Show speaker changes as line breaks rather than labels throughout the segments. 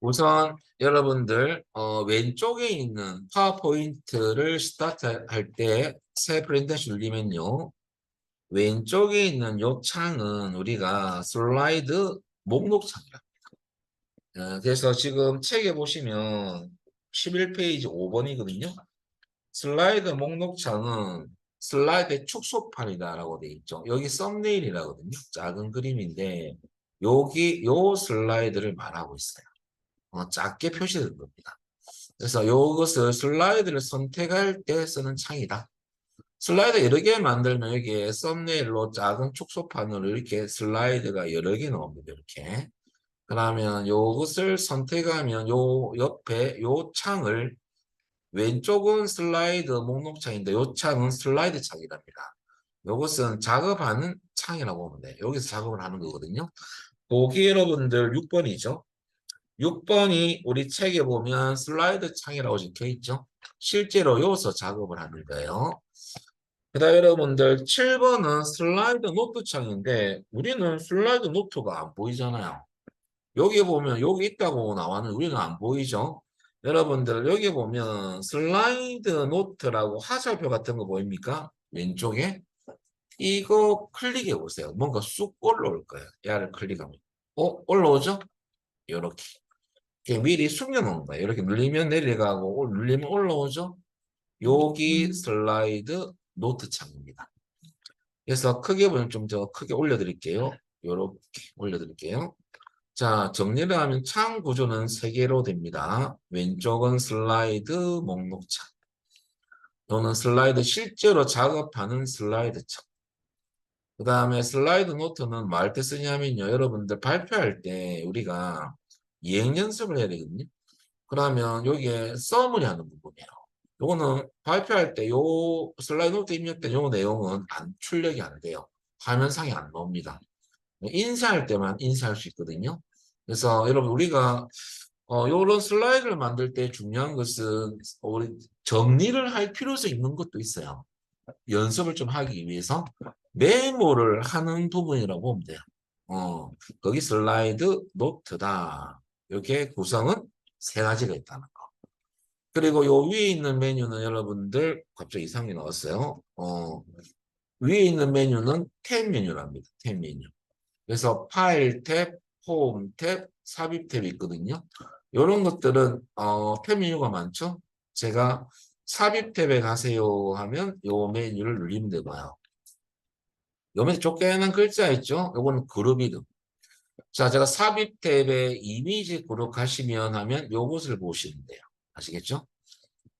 우선 여러분들 왼쪽에 있는 파워포인트를 스타트할 때 새 프레젠테이션 눌리면요. 왼쪽에 있는 요 창은 우리가 슬라이드 목록 창이라. 그래서 지금 책에 보시면 11페이지 5번이거든요. 슬라이드 목록 창은 슬라이드의 축소판이다라고 돼 있죠. 여기 썸네일이라거든요. 작은 그림인데 여기 요 슬라이드를 말하고 있어요. 작게 표시된 겁니다. 그래서 이것을 슬라이드를 선택할 때 쓰는 창이다. 슬라이드 여러 개 만들면 여기에 썸네일로 작은 축소판으로 이렇게 슬라이드가 여러 개 나옵니다. 이렇게. 그러면 이것을 선택하면 요 옆에 요 창을 왼쪽은 슬라이드 목록창인데 요 창은 슬라이드 창이랍니다. 이것은 작업하는 창이라고 보면 돼요. 여기서 작업을 하는 거거든요. 보기 여러분들 6번이죠. 6번이 우리 책에 보면 슬라이드 창이라고 적혀 있죠. 실제로 여기서 작업을 하는 거예요. 그 다음 여러분들 7번은 슬라이드 노트 창인데 우리는 슬라이드 노트가 안 보이잖아요. 여기 보면 여기 있다고 나왔는데 우리는 안 보이죠. 여러분들 여기 보면 슬라이드 노트라고 하살표 같은 거 보입니까? 왼쪽에 이거 클릭해 보세요. 뭔가 쑥 올라올 거예요. 얘를 클릭하면 올라오죠? 이렇게 미리 숨겨놓은 거예요. 이렇게 눌리면 내려가고 눌리면 올라오죠. 여기 슬라이드 노트 창입니다. 그래서 크게 보면 좀 더 크게 올려드릴게요. 이렇게 올려드릴게요. 자, 정리를 하면 창 구조는 3개로 됩니다. 왼쪽은 슬라이드 목록 창, 또는 슬라이드 실제로 작업하는 슬라이드 창. 그 다음에 슬라이드 노트는 뭐 할 때 쓰냐면요. 여러분들 발표할 때 우리가 이행 연습을 해야 되거든요. 그러면 여기에 써머리 하는 부분이에요. 요거는 발표할 때 요 슬라이드 노트 입력된 요 내용은 출력이 안 돼요. 화면상에 안 나옵니다. 인쇄할 때만 인쇄할 수 있거든요. 그래서 여러분 우리가 요런 슬라이드를 만들 때 중요한 것은 우리 정리를 할 필요성이 있는 것도 있어요. 연습을 좀 하기 위해서 메모를 하는 부분이라고 보면 돼요. 거기 슬라이드 노트다. 이렇게 구성은 3가지가 있다는 거. 그리고 요 위에 있는 메뉴는 여러분들 갑자기 이상이 나왔어요. 위에 있는 메뉴는 탭 메뉴랍니다. 탭 메뉴. 그래서 파일 탭, 홈 탭, 삽입 탭이 있거든요. 이런 것들은 탭 메뉴가 많죠. 제가 삽입 탭에 가세요 하면 요 메뉴를 누르면 되고요. 요 밑에 쫓겨난 글자 있죠. 요거는 그룹 이름. 자, 제가 삽입 탭에 이미지 그룹 가시면 하면 요것을 보시면 돼요. 아시겠죠?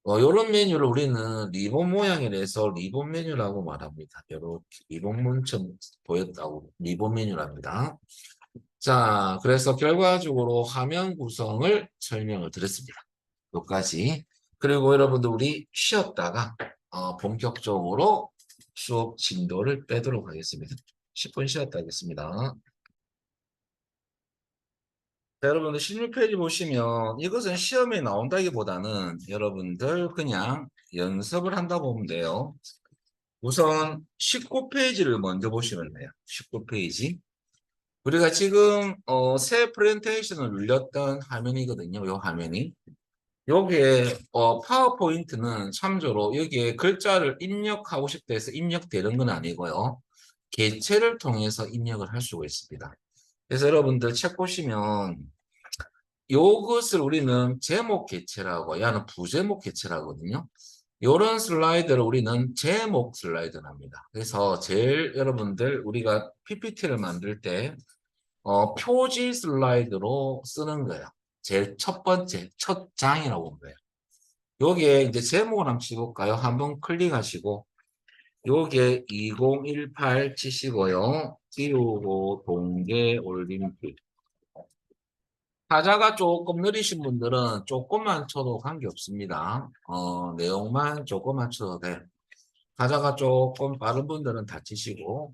요런 메뉴를 우리는 리본 모양이라서 리본 메뉴라고 말합니다. 이렇게 리본 문처럼 보였다고 리본 메뉴랍니다. 자, 그래서 결과적으로 화면 구성을 설명을 드렸습니다. 여기까지. 그리고 여러분들 우리 쉬었다가 본격적으로 수업 진도를 빼도록 하겠습니다. 10분 쉬었다 하겠습니다. 자, 여러분들 16페이지 보시면 이것은 시험에 나온다기보다는 여러분들 그냥 연습을 한다 보면 돼요. 우선 19페이지를 먼저 보시면 돼요. 19페이지. 우리가 지금 새 프레젠테이션을 눌렸던 화면이거든요. 이 화면이. 여기에 파워포인트는 참조로 여기에 글자를 입력하고 싶다 해서 입력되는 건 아니고요. 개체를 통해서 입력을 할 수가 있습니다. 그래서 여러분들 책 보시면 이것을 우리는 제목 개체라고, 얘는 부제목 개체라거든요. 이런 슬라이드를 우리는 제목 슬라이드를 합니다. 그래서 제일 여러분들 우리가 PPT를 만들 때 표지 슬라이드로 쓰는 거예요. 제일 첫 번째, 첫 장이라고 보면 돼요. 여기에 이제 제목을 한번 치볼까요? 한번 클릭하시고, 여기에 2018 치시고요. 띄우고 동계 올림픽. 타자가 조금 느리신 분들은 조금만 쳐도 관계없습니다. 내용만 조금만 쳐도 돼요. 타자가 조금 빠른 분들은 다 치시고,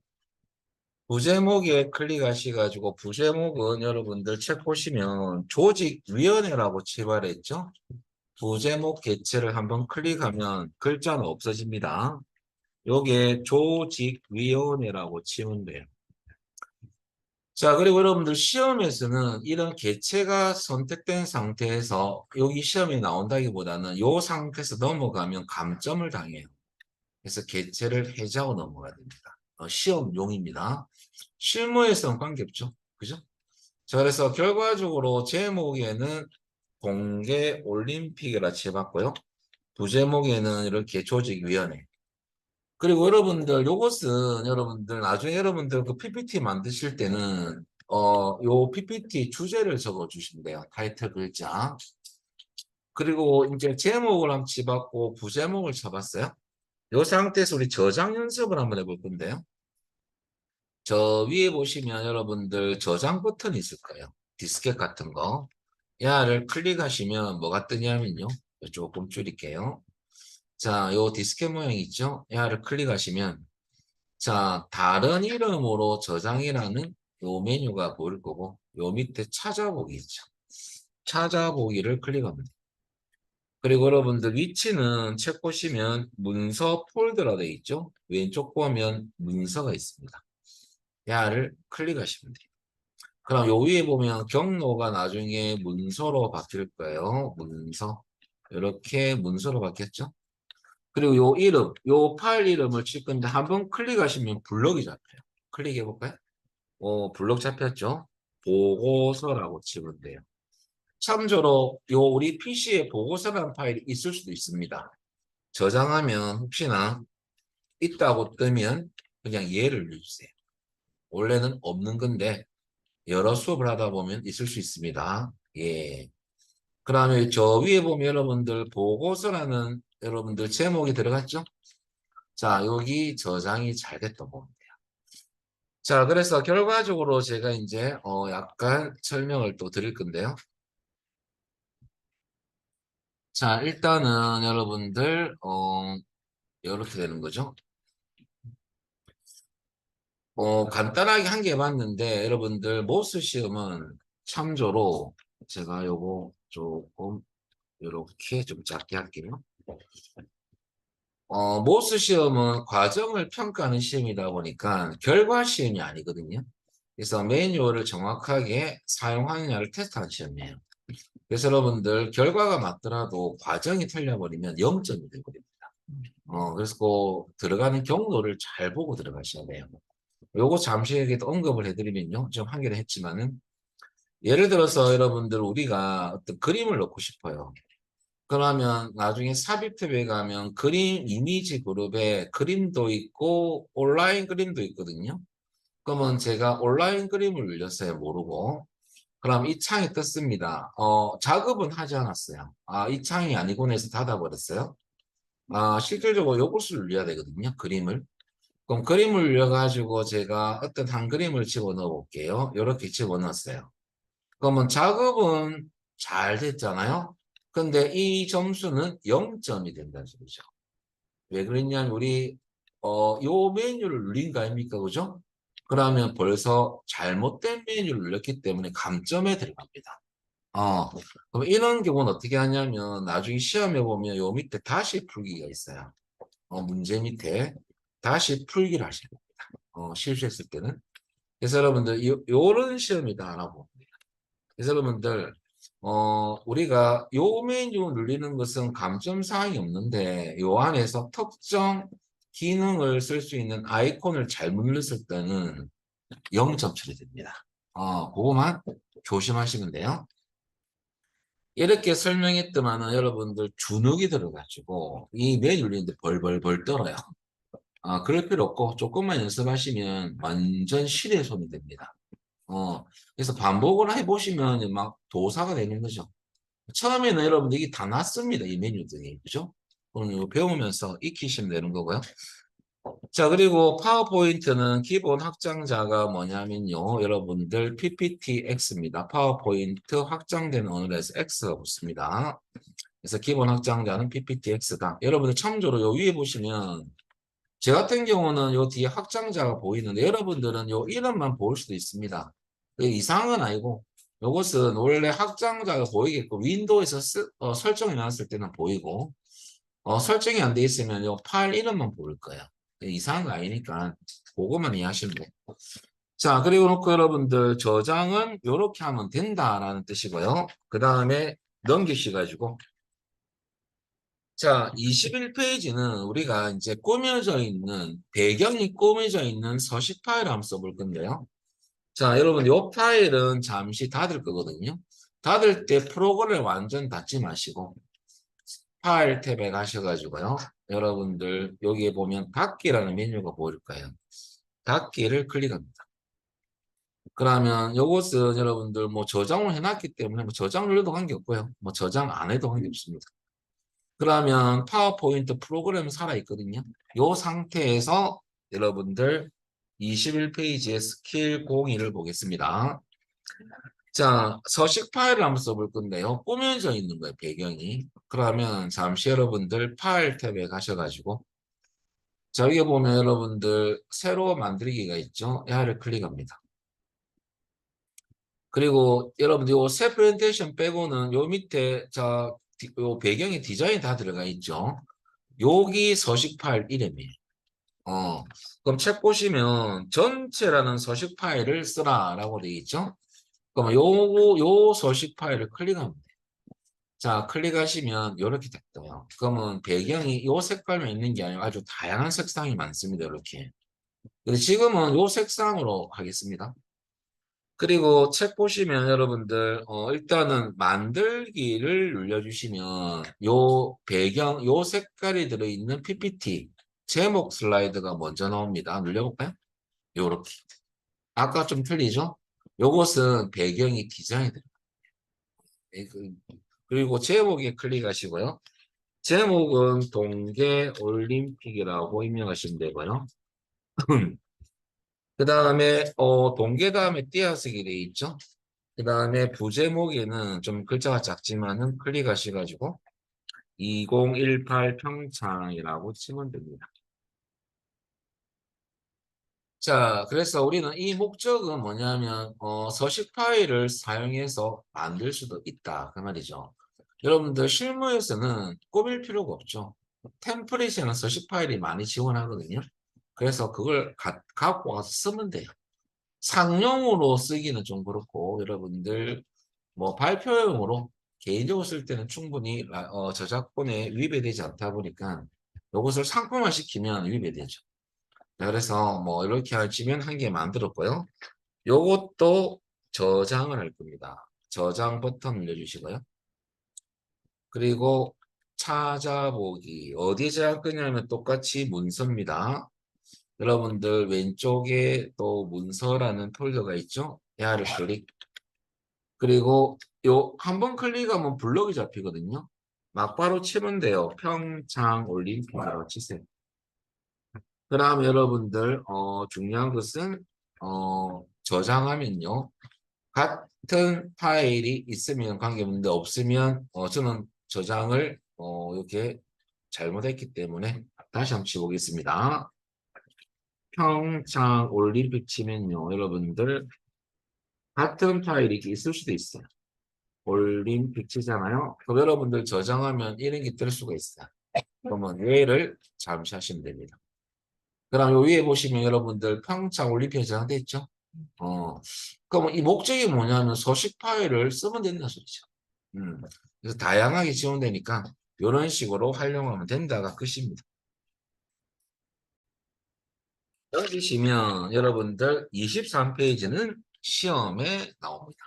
부제목에 클릭하셔가지고 부제목은 여러분들 책 보시면 조직위원회라고 치발했죠. 부제목 개체를 한번 클릭하면 글자는 없어집니다. 요게 조직위원회라고 치면 돼요. 자, 그리고 여러분들 시험에서는 이런 개체가 선택된 상태에서 여기 시험이 나온다기보다는 이 상태에서 넘어가면 감점을 당해요. 그래서 개체를 해제하고 넘어가야 됩니다. 시험용입니다. 실무에서는 관계없죠. 그죠? 자, 그래서 결과적으로 제목에는 공개 올림픽이라 쳐봤고요. 부제목에는 이렇게 조직위원회. 그리고 여러분들 요것은 여러분들 나중에 여러분들 그 PPT 만드실 때는 요 PPT 주제를 적어 주시면 돼요. 타이틀 글자. 그리고 이제 제목을 한번 쳐봤고 부제목을 쳐봤어요. 요 상태에서 우리 저장 연습을 한번 해볼 건데요. 저 위에 보시면 여러분들 저장 버튼이 있을 거예요. 디스켓 같은 거. 야를 클릭하시면 뭐가 뜨냐면요. 조금 줄일게요. 자, 요 디스켓 모양 있죠? 야를 클릭하시면 자, 다른 이름으로 저장이라는 요 메뉴가 보일 거고 요 밑에 찾아보기 있죠. 찾아보기를 클릭하면 돼요. 그리고 여러분들 위치는 책 보시면 문서 폴더라 되어 있죠. 왼쪽 보면 문서가 있습니다. 야를 클릭하시면 돼요. 그럼 요 위에 보면 경로가 나중에 문서로 바뀔 거예요. 문서. 이렇게 문서로 바뀌었죠. 그리고 요 이름, 요 파일 이름을 칠 건데 한번 클릭하시면 블럭이 잡혀요. 클릭해 볼까요? 블럭 잡혔죠? 보고서라고 치면 돼요. 참조로 요 우리 PC에 보고서라는 파일이 있을 수도 있습니다. 저장하면 혹시나 있다고 뜨면 그냥 예를 넣어주세요. 원래는 없는 건데 여러 수업을 하다 보면 있을 수 있습니다. 예. 그다음에 저 위에 보면 여러분들 보고서라는 여러분들 제목이 들어갔죠? 자, 여기 저장이 잘 됐던 겁니다. 자, 그래서 결과적으로 제가 이제 약간 설명을 또 드릴 건데요. 자, 일단은 여러분들 이렇게 되는 거죠. 간단하게 한 개 해봤는데 여러분들 모스 시험은 참조로 제가 요거 조금 이렇게 좀 작게 할게요. 모스 시험은 과정을 평가하는 시험이다 보니까 결과 시험이 아니거든요. 그래서 매뉴얼을 정확하게 사용하느냐를 테스트하는 시험이에요. 그래서 여러분들 결과가 맞더라도 과정이 틀려버리면 0점이 되거든요. 그래서 그 들어가는 경로를 잘 보고 들어가셔야 돼요. 요거 잠시 여기도 언급을 해드리면요. 좀 하기로 했지만은 예를 들어서 여러분들 우리가 어떤 그림을 넣고 싶어요. 그러면 나중에 삽입 탭에 가면 그림 이미지 그룹에 그림도 있고 온라인 그림도 있거든요. 그러면 제가 온라인 그림을 눌렸어요. 모르고. 그럼 이 창이 떴습니다. 작업은 하지 않았어요. 이 창이 아니곤 해서 닫아버렸어요. 실질적으로 요것을 눌려야 되거든요. 그림을. 그럼 그림을 눌려가지고 제가 어떤 한 그림을 집어넣어 볼게요. 이렇게 집어넣었어요. 그러면 작업은 잘 됐잖아요. 근데 이 점수는 0점이 된다는 소리죠. 왜 그랬냐면 우리 요 메뉴를 눌린 거 아닙니까? 그죠? 그러면 벌써 잘못된 메뉴를 눌렸기 때문에 감점에 들어갑니다. 그럼 이런 경우는 어떻게 하냐면 나중에 시험에 보면 요 밑에 다시 풀기가 있어요. 문제 밑에 다시 풀기를 하시는 겁니다. 실수했을 때는. 그래서 여러분들 요런 시험이다라고. 그래서 여러분들 우리가 요 메뉴 눌리는 것은 감점 사항이 없는데 요 안에서 특정 기능을 쓸 수 있는 아이콘을 잘못 눌렀을 때는 0점 처리됩니다. 그거만 조심하시면 돼요. 이렇게 설명했더만은 여러분들 주눅이 들어가지고 이 메뉴 눌리는데 벌벌벌 떨어요. 그럴 필요 없고 조금만 연습하시면 완전 신의 손이 됩니다. 그래서 반복을 해보시면 막 도사가 되는 거죠. 처음에는 여러분들 이게 다 낫습니다. 이 메뉴들이. 그죠? 오늘 이거 배우면서 익히시면 되는 거고요. 자, 그리고 파워포인트는 기본 확장자가 뭐냐면요. 여러분들 PPTX입니다. 파워포인트 확장된 언어에서 X가 붙습니다. 그래서 기본 확장자는 PPTX다. 여러분들 참조로 요 위에 보시면 제 같은 경우는 요 뒤에 확장자가 보이는데 여러분들은 요 이름만 보일 수도 있습니다. 이상은 아니고 요것은 원래 확장자가 보이게끔 윈도우에서 설정해 놨을 때는 보이고 설정이 안 돼 있으면 요 파일 이름만 보일 거예요. 이상한 거 아니니까 그거만 이해하시면 돼요. 자, 그리고 놓고 여러분들 저장은 이렇게 하면 된다라는 뜻이고요. 그 다음에 넘기셔가지고 자, 21페이지는 우리가 이제 꾸며져 있는, 배경이 꾸며져 있는 서식 파일을 한번 써볼 건데요. 자, 여러분, 이 파일은 잠시 닫을 거거든요. 닫을 때 프로그램을 완전 닫지 마시고, 파일 탭에 가셔가지고요. 여러분들, 여기에 보면 닫기라는 메뉴가 보일 거예요. 닫기를 클릭합니다. 그러면 이것은 여러분들 뭐 저장을 해놨기 때문에 뭐 저장 눌러도 관계없고요. 뭐 저장 안 해도 관계없습니다. 그러면 파워포인트 프로그램 살아있거든요. 이 상태에서 여러분들 21페이지의 스킬 02를 보겠습니다. 자, 서식 파일을 한번 써볼 건데요. 꾸며져 있는 거예요, 배경이. 그러면 잠시 여러분들 파일 탭에 가셔가지고 자, 여기 보면 여러분들 새로 만들기가 있죠. 얘를 클릭합니다. 그리고 여러분들 이 새 프레젠테이션 빼고는 요 밑에 자, 요 배경에 디자인이 다 들어가 있죠. 여기 서식 파일 이름이에요. 그럼 책 보시면 전체라는 서식 파일을 쓰라라고 되어 있죠. 그럼 요 서식 파일을 클릭하면 돼요. 자, 클릭하시면 이렇게 됐어요. 그러면 배경이 요 색깔만 있는 게 아니고 아주 다양한 색상이 많습니다. 이렇게. 근데 지금은 요 색상으로 하겠습니다. 그리고 책 보시면 여러분들 일단은 만들기를 눌러주시면 요 배경 요 색깔이 들어있는 PPT 제목 슬라이드가 먼저 나옵니다. 눌려볼까요? 요렇게. 아까 좀 틀리죠? 요것은 배경이 디자인이 됩니다. 그리고 제목에 클릭하시고요. 제목은 동계 올림픽이라고 입력하시면 되고요. 그 다음에 동계 다음에 띄어쓰기 돼 있죠? 그 다음에 부제목에는 좀 글자가 작지만은 클릭하셔가지고 2018 평창이라고 치면 됩니다. 자, 그래서 우리는 이 목적은 뭐냐면 서식 파일을 사용해서 만들 수도 있다 그 말이죠. 여러분들 실무에서는 꾸밀 필요가 없죠. 템플릿에는 서식 파일이 많이 지원하거든요. 그래서 그걸 갖고 와서 쓰면 돼요. 상용으로 쓰기는 좀 그렇고 여러분들 뭐 발표용으로 개인적으로 쓸 때는 충분히 저작권에 위배되지 않다 보니까 이것을 상품화 시키면 위배되죠. 그래서 뭐 이렇게 하시면 한 개 만들었고요. 요것도 저장을 할 겁니다. 저장 버튼 눌러주시고요. 그리고 찾아보기 어디에 저장할 거냐면 똑같이 문서입니다. 여러분들 왼쪽에 또 문서라는 폴더가 있죠. 얘를 클릭. 그리고 요 한 번 클릭하면 블럭이 잡히거든요. 막바로 치면 돼요. 평창 올림픽이라고 치세요. 그다음 여러분들 중요한 것은 저장하면요. 같은 파일이 있으면 관계없는데 없으면 저는 저장을 이렇게 잘못했기 때문에 다시 한번 치보겠습니다. 평창 올림픽 치면요. 여러분들 같은 파일이 있을 수도 있어요. 올림픽 치잖아요. 그럼 여러분들 저장하면 이런 게 뜰 수가 있어요. 그러면 얘를 잠시 하시면 됩니다. 그럼 요 위에 보시면 여러분들 평창 올림픽에 저장돼 있죠? 그러면 이 목적이 뭐냐면 서식 파일을 쓰면 된다는 소리죠. 그래서 다양하게 지원되니까 이런 식으로 활용하면 된다가 끝입니다. 여기시면 여러분들 23페이지는 시험에 나옵니다.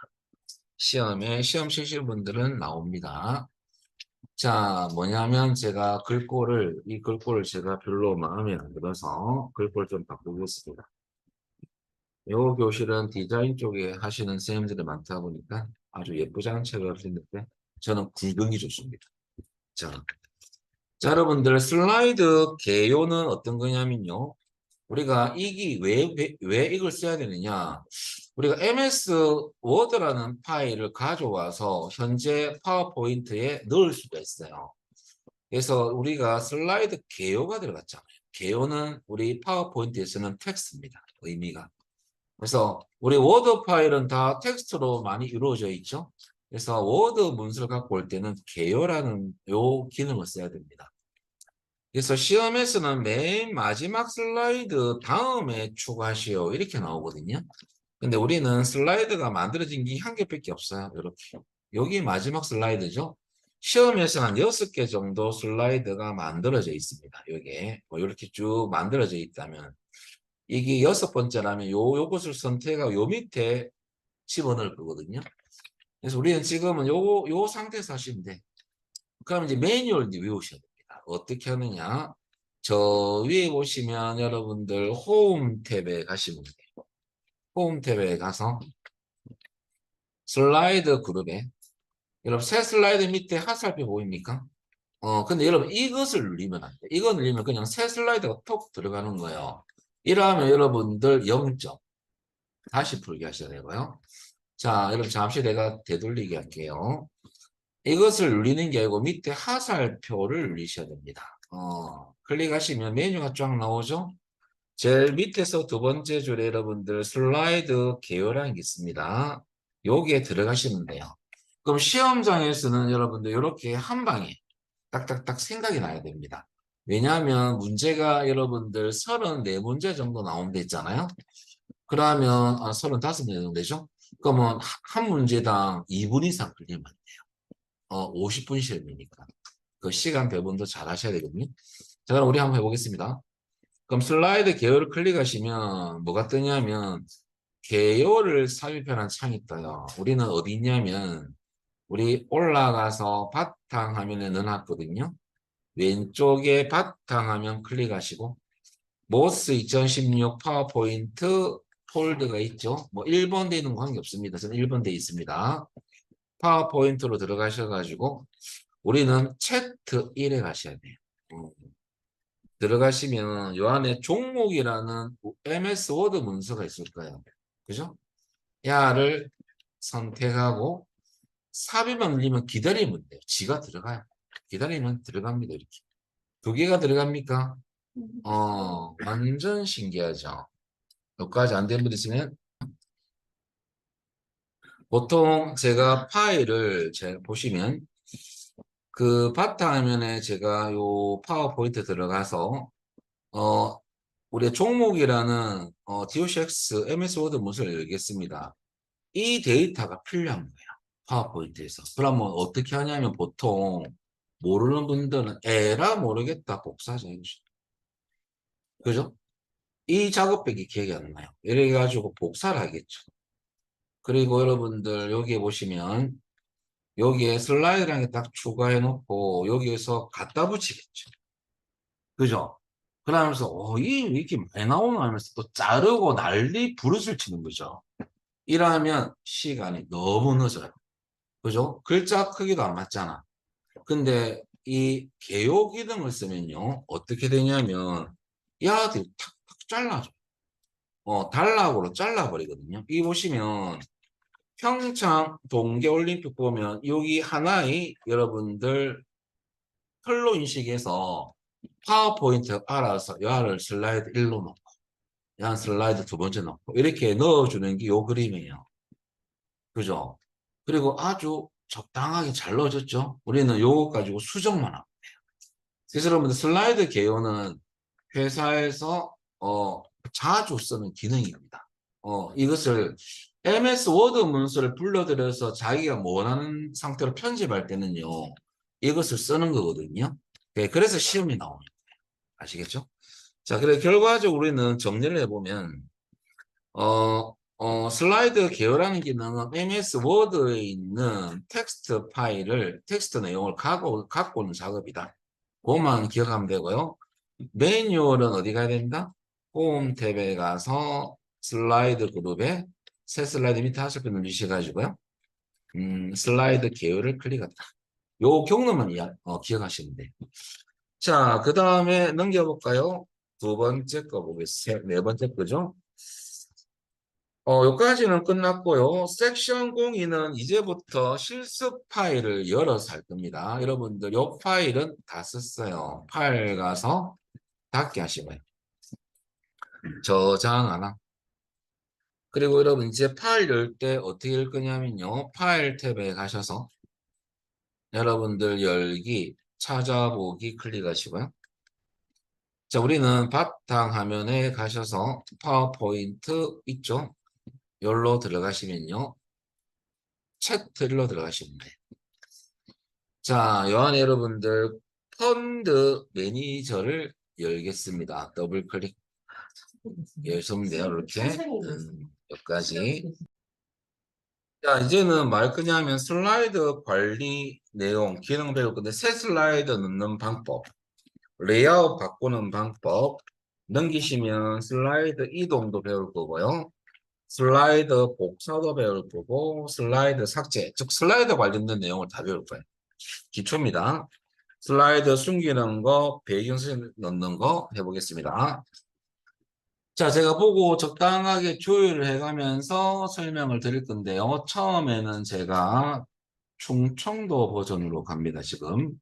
시험 치실 분들은 나옵니다. 자, 뭐냐면 제가 이 글꼴을 제가 별로 마음에 안 들어서 글꼴 좀 바꾸겠습니다. 요 교실은 디자인 쪽에 하시는 선생님들이 많다 보니까 아주 예쁘지 않은 책을 하시는데 저는 굵은게 좋습니다. 자, 여러분들 슬라이드 개요는 어떤 거냐면요. 우리가 왜 이걸 써야 되느냐. 우리가 MS 워드라는 파일을 가져와서 현재 파워포인트에 넣을 수가 있어요. 그래서 우리가 슬라이드 개요가 들어갔잖아요. 개요는 우리 파워포인트에서는 텍스트입니다. 의미가. 그래서 우리 워드 파일은 다 텍스트로 많이 이루어져 있죠. 그래서 워드 문서를 갖고 올 때는 개요라는 요 기능을 써야 됩니다. 그래서 시험에서는 맨 마지막 슬라이드 다음에 추가하시오 이렇게 나오거든요. 근데 우리는 슬라이드가 만들어진 게 한 개밖에 없어요. 이렇게. 여기 마지막 슬라이드죠. 시험에서 한 6개 정도 슬라이드가 만들어져 있습니다. 여기에 뭐 이렇게 쭉 만들어져 있다면 이게 6번째라면 요것을 선택하고 요 밑에 집어넣을 거거든요. 그래서 우리는 지금은 요 상태에서 하시면 돼. 그럼 이제 매뉴얼 외우셔야 됩니다. 어떻게 하느냐? 저 위에 보시면 여러분들 홈 탭에 가시면 돼요. 홈 탭에 가서 슬라이드 그룹에 여러분 새 슬라이드 밑에 하살표 보입니까? 근데 여러분 이것을 누르면 안 돼. 이거 누르면 그냥 새 슬라이드가 톡 들어가는 거예요. 이러면 여러분들 0점 다시 풀기 하셔야 되고요. 자, 여러분 잠시 내가 되돌리기 할게요. 이것을 누르는 게 아니고 밑에 하살표를 누르셔야 됩니다. 클릭하시면 메뉴가 쫙 나오죠? 제일 밑에서 두 번째 줄에 여러분들 슬라이드 개요라는 게 있습니다. 여기에 들어가시면 돼요. 그럼 시험장에서는 여러분들 이렇게 한 방에 딱딱딱 생각이 나야 됩니다. 왜냐하면 문제가 여러분들 34문제 정도 나온다 했잖아요. 그러면 35문제 정도 되죠? 그러면 한 문제당 2분 이상 걸리면 안 돼요. 50분 시험이니까. 그 시간 배분도 잘 하셔야 되거든요. 자, 그럼 우리 한번 해보겠습니다. 그럼 슬라이드 개요를 클릭하시면 뭐가 뜨냐면 개요를 삽입하는 창이 떠요. 우리는 어디 있냐면 우리 올라가서 바탕화면에 넣어놨거든요. 왼쪽에 바탕화면 클릭하시고 모스 2016 파워포인트 폴드가 있죠. 뭐 1번 돼 있는 거 관계없습니다. 저는 1번 돼 있습니다. 파워포인트로 들어가셔가지고 우리는 채트 1에 가셔야 돼요. 들어가시면 요 안에 종목이라는 MS 워드 문서가 있을 거예요. 그죠? 야를 선택하고 삽입만 눌리면 기다리면 돼요. 지가 들어가요. 기다리면 들어갑니다. 이렇게. 두 개가 들어갑니까? 완전 신기하죠. 여기까지 안 된 분 있으면 보통 제가 파일을 보시면 그 바탕화면에 제가 요 파워포인트 들어가서 어 우리 종목이라는 DOCX MS 워드 문서를 열겠습니다. 이 데이터가 필요한 거예요. 파워포인트에서. 그러면 어떻게 하냐면 보통 모르는 분들은 에라 모르겠다 복사죠. 그죠? 이 작업밖에 기억이 안 나요. 이래 가지고 복사를 하겠죠. 그리고 여러분들 여기에 보시면 여기에 슬라이드라는 게 딱 추가해 놓고 여기에서 갖다 붙이겠죠. 그죠? 그러면서 이렇게 많이 나오나 하면서 또 자르고 난리 부르스를 치는 거죠. 이러면 시간이 너무 늦어요. 그죠? 글자 크기도 안 맞잖아. 근데 이 개요 기능을 쓰면요. 어떻게 되냐면 야들이 탁탁 잘라줘. 단락으로 잘라버리거든요. 이 보시면 평창 동계올림픽 보면 여기 하나의 여러분들 컬러 인식에서 파워포인트 알아서 야를 슬라이드 1로 놓고 야 슬라이드 두 번째 놓고 이렇게 넣어주는 게 요 그림이에요. 그죠? 그리고 아주 적당하게 잘 넣어졌죠? 우리는 요거 가지고 수정만 하고. 그래서 여러분들 슬라이드 개요는 회사에서 자주 쓰는 기능입니다. 이것을 MS 워드 문서를 불러들여서 자기가 원하는 상태로 편집할 때는요. 이것을 쓰는 거거든요. 네, 그래서 시험이 나오는 거예요. 아시겠죠? 자, 그래 결과적으로 우리는 정리를 해보면 슬라이드 개요라는 기능은 MS 워드에 있는 텍스트 파일을 텍스트 내용을 갖고 오는 작업이다. 그것만 기억하면 되고요. 매뉴얼은 어디 가야 됩니다? 홈 탭에 가서 슬라이드 그룹에 새 슬라이드 밑에 하실 분 누르셔가지고요. 슬라이드 개요를 클릭한다. 요 경로만 기억하시면 돼요. 자, 그 다음에 넘겨볼까요? 두 번째 거 보겠습니다. 네 번째 거죠. 여기까지는 끝났고요. 섹션 02는 이제부터 실습 파일을 열어서 할 겁니다. 여러분들 이 파일은 다 썼어요. 파일 가서 닫게 하시고요. 저장 하나. 그리고 여러분 이제 파일 열 때 어떻게 열 거냐면요. 파일 탭에 가셔서 여러분들 열기, 찾아보기 클릭하시고요. 자, 우리는 바탕화면에 가셔서 파워포인트 있죠? 여기로 들어가시면요. 채트로 들어가시면 돼요. 자, 여한 여러분들 펀드 매니저를 열겠습니다. 더블 클릭 열시면 돼요. 이렇게 여기까지. 자, 이제는 말 그냐면 슬라이드 관리 내용, 기능 배울 건데 새 슬라이드 넣는 방법, 레이아웃 바꾸는 방법, 넘기시면 슬라이드 이동도 배울 거고요. 슬라이드 복사도 배울 거고, 슬라이드 삭제, 즉 슬라이드 관련된 내용을 다 배울 거예요. 기초입니다. 슬라이드 숨기는 거, 배경사진 넣는 거 해보겠습니다. 자, 제가 보고 적당하게 조율을 해가면서 설명을 드릴 건데요. 처음에는 제가 충청도 버전으로 갑니다, 지금.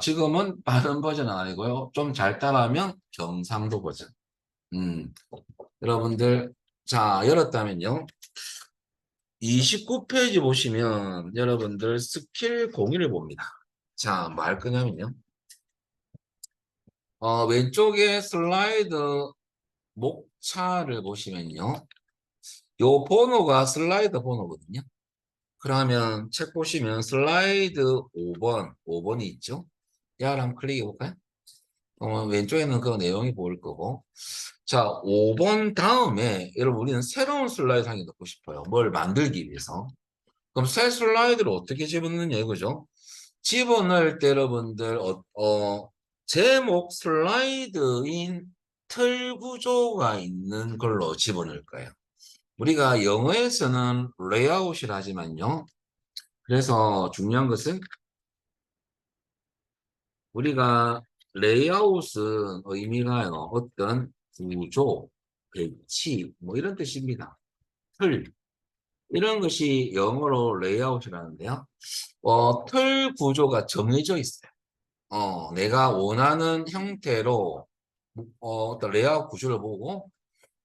지금은 빠른 버전은 아니고요. 좀 잘 따라하면 경상도 버전. 여러분들, 자, 열었다면요. 29페이지 보시면 여러분들 스킬 공유를 봅니다. 자, 뭐 할 거냐면요. 왼쪽에 슬라이드 목차를 보시면요. 요 번호가 슬라이드 번호거든요. 그러면 책 보시면 슬라이드 5번이 있죠? 야를 한번 클릭해 볼까요? 왼쪽에는 그 내용이 보일 거고. 자, 5번 다음에 여러분 우리는 새로운 슬라이드 하나 넣고 싶어요. 뭘 만들기 위해서. 그럼 새 슬라이드를 어떻게 집어넣느냐 이거죠. 집어넣을 때 여러분들 제목 슬라이드인 틀 구조가 있는 걸로 집어넣을 거예요. 우리가 영어에서는 레이아웃이라 하지만요. 그래서 중요한 것은 우리가 레이아웃은 의미가요. 어떤 구조, 배치 뭐 이런 뜻입니다. 틀 이런 것이 영어로 레이아웃이라는데요. 틀 구조가 정해져 있어요. 내가 원하는 형태로 어떤 레이아웃 구조를 보고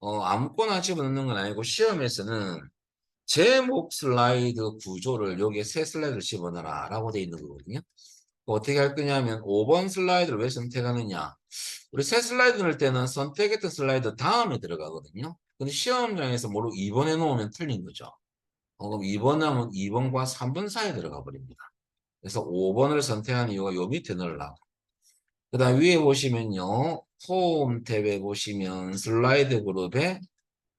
아무거나 집어넣는 건 아니고 시험에서는 제목 슬라이드 구조를 여기에 새 슬라이드를 집어넣어라 라고 되어 있는 거거든요. 어떻게 할 거냐면 5번 슬라이드를 왜 선택하느냐. 우리 새 슬라이드 넣을 때는 선택했던 슬라이드 다음에 들어가거든요. 근데 시험장에서 뭐로 2번에 놓으면 틀린 거죠. 그럼 2번 하면 2번과 3번 사이에 들어가 버립니다. 그래서 5번을 선택한 이유가 요 밑에 넣으려고. 그 다음 위에 보시면요. 홈 탭에 보시면 슬라이드 그룹에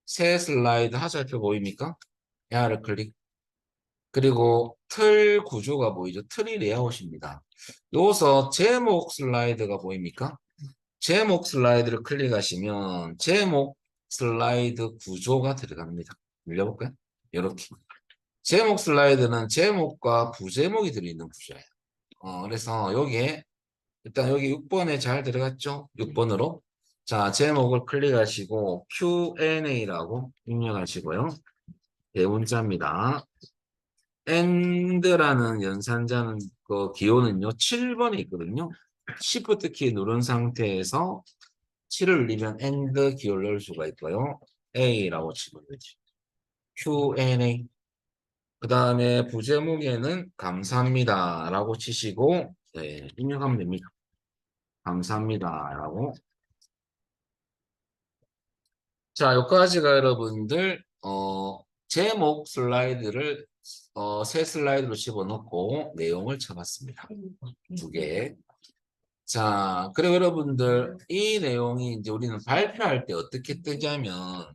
새 슬라이드 하살표 보입니까? 야를 클릭. 그리고 틀 구조가 보이죠? 틀이 레이아웃입니다. 여기서 제목 슬라이드가 보입니까? 제목 슬라이드를 클릭하시면 제목 슬라이드 구조가 들어갑니다. 눌려볼까요? 이렇게. 제목 슬라이드는 제목과 부제목이 들어있는 구조예요. 그래서 여기에 일단 여기 6번에 잘 들어갔죠? 6번으로. 자, 제목을 클릭하시고 Q&A라고 입력하시고요. 대문자입니다. AND라는 연산자는 그 기호는요. 7번에 있거든요. Shift 키 누른 상태에서 7을 누르면 AND 기호를 넣을 수가 있고요. A라고 치면 되죠. Q&A. 그 다음에 부제목에는 감사합니다 라고 치시고 입력하면 됩니다. 감사합니다 라고. 자, 여기까지가 여러분들 제목 슬라이드를 새 슬라이드로 집어넣고 내용을 쳐봤습니다. 두 개. 자, 그리고 여러분들 이 내용이 이제 우리는 발표할 때 어떻게 뜨냐면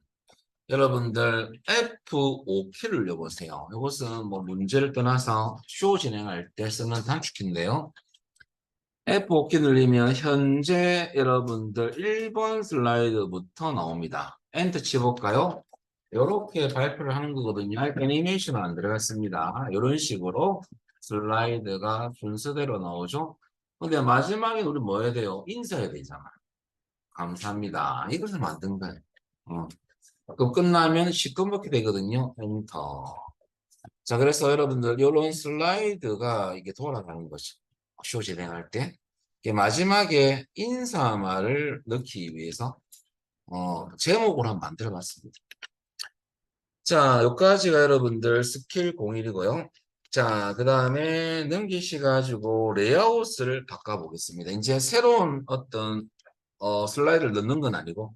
여러분들 F5키를 눌러보세요. 이것은 뭐 문제를 떠나서 쇼 진행할 때 쓰는 단축키인데요. F5키 누르면 현재 여러분들 1번 슬라이드부터 나옵니다. 엔터 치볼까요? 이렇게 발표를 하는 거거든요. 애니메이션은 안 들어갔습니다. 이런 식으로 슬라이드가 순서대로 나오죠. 근데 마지막에 우리 뭐 해야 돼요? 인사해야 되잖아. 감사합니다. 이것을 만든 거예요. 그럼 끝나면 시끄럽게 되거든요. 엔터. 자, 그래서 여러분들 이런 슬라이드가 이게 돌아가는 거죠. 쇼 진행할 때. 이게 마지막에 인사말을 넣기 위해서 제목을 한번 만들어 봤습니다. 자, 여기까지가 여러분들 스킬 01이고요. 자, 그 다음에 넘기시가지고 레이아웃을 바꿔보겠습니다. 이제 새로운 어떤 슬라이드를 넣는 건 아니고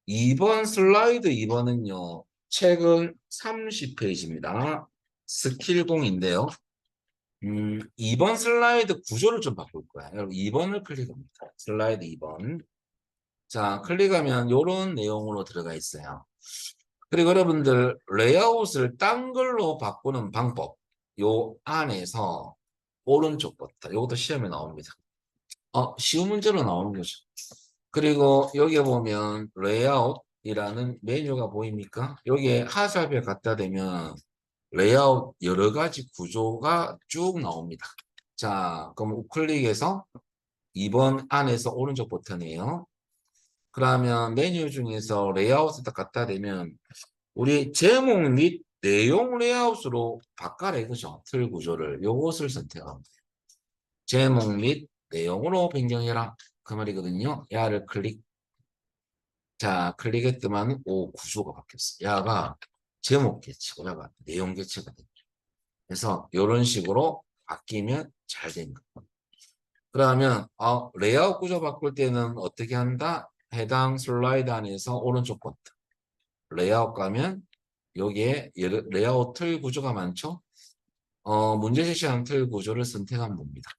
2번 슬라이드 2번은요. 책은 30페이지입니다. 스킬공인데요. 2번 슬라이드 구조를 좀 바꿀 거야. 여러분 2번을 클릭합니다. 슬라이드 2번. 자, 클릭하면 이런 내용으로 들어가 있어요. 그리고 여러분들 레이아웃을 딴 걸로 바꾸는 방법. 요 안에서 오른쪽 버튼. 요것도 시험에 나옵니다. 쉬운 문제로 나오는 거죠. 그리고 여기 보면 레이아웃이라는 메뉴가 보입니까? 여기에 하살표 갖다 대면 레이아웃 여러 가지 구조가 쭉 나옵니다. 자, 그럼 우클릭해서 2번 안에서 오른쪽 버튼이에요. 그러면 메뉴 중에서 레이아웃을 딱 갖다 대면 우리 제목 및 내용 레이아웃으로 바꿔라 이거죠. 틀 구조를 요것을 선택합니다. 제목 및 내용으로 변경해라 그 말이거든요. 야를 클릭. 자, 클릭했더만 오 구조가 바뀌었어. 야가 제목 개체고 야가 내용 개체가 됐죠. 그래서 이런 식으로 바뀌면 잘 된 거예요. 그러면 레이아웃 구조 바꿀 때는 어떻게 한다? 해당 슬라이드 안에서 오른쪽 버튼 레이아웃 가면 여기에 레이아웃 틀 구조가 많죠? 문제 제시한 틀 구조를 선택하면 됩니다.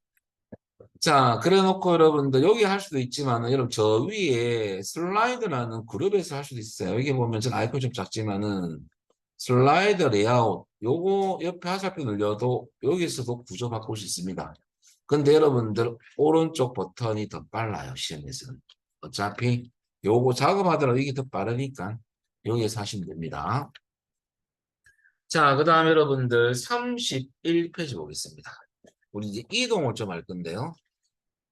자, 그래 놓고 여러분들 여기 할 수도 있지만 여러분 저 위에 슬라이드라는 그룹에서 할 수도 있어요. 여기 보면 전 아이콘 좀 작지만은 슬라이드 레이아웃 요거 옆에 화살표 눌려도 여기서도 구조 바꿀 수 있습니다. 근데 여러분들 오른쪽 버튼이 더 빨라요. 시험에서는. 어차피 요거 작업하더라도 이게 더 빠르니까 여기에서 하시면 됩니다. 자, 그 다음에 여러분들 31페이지 보겠습니다. 우리 이제 이동을 좀 할 건데요.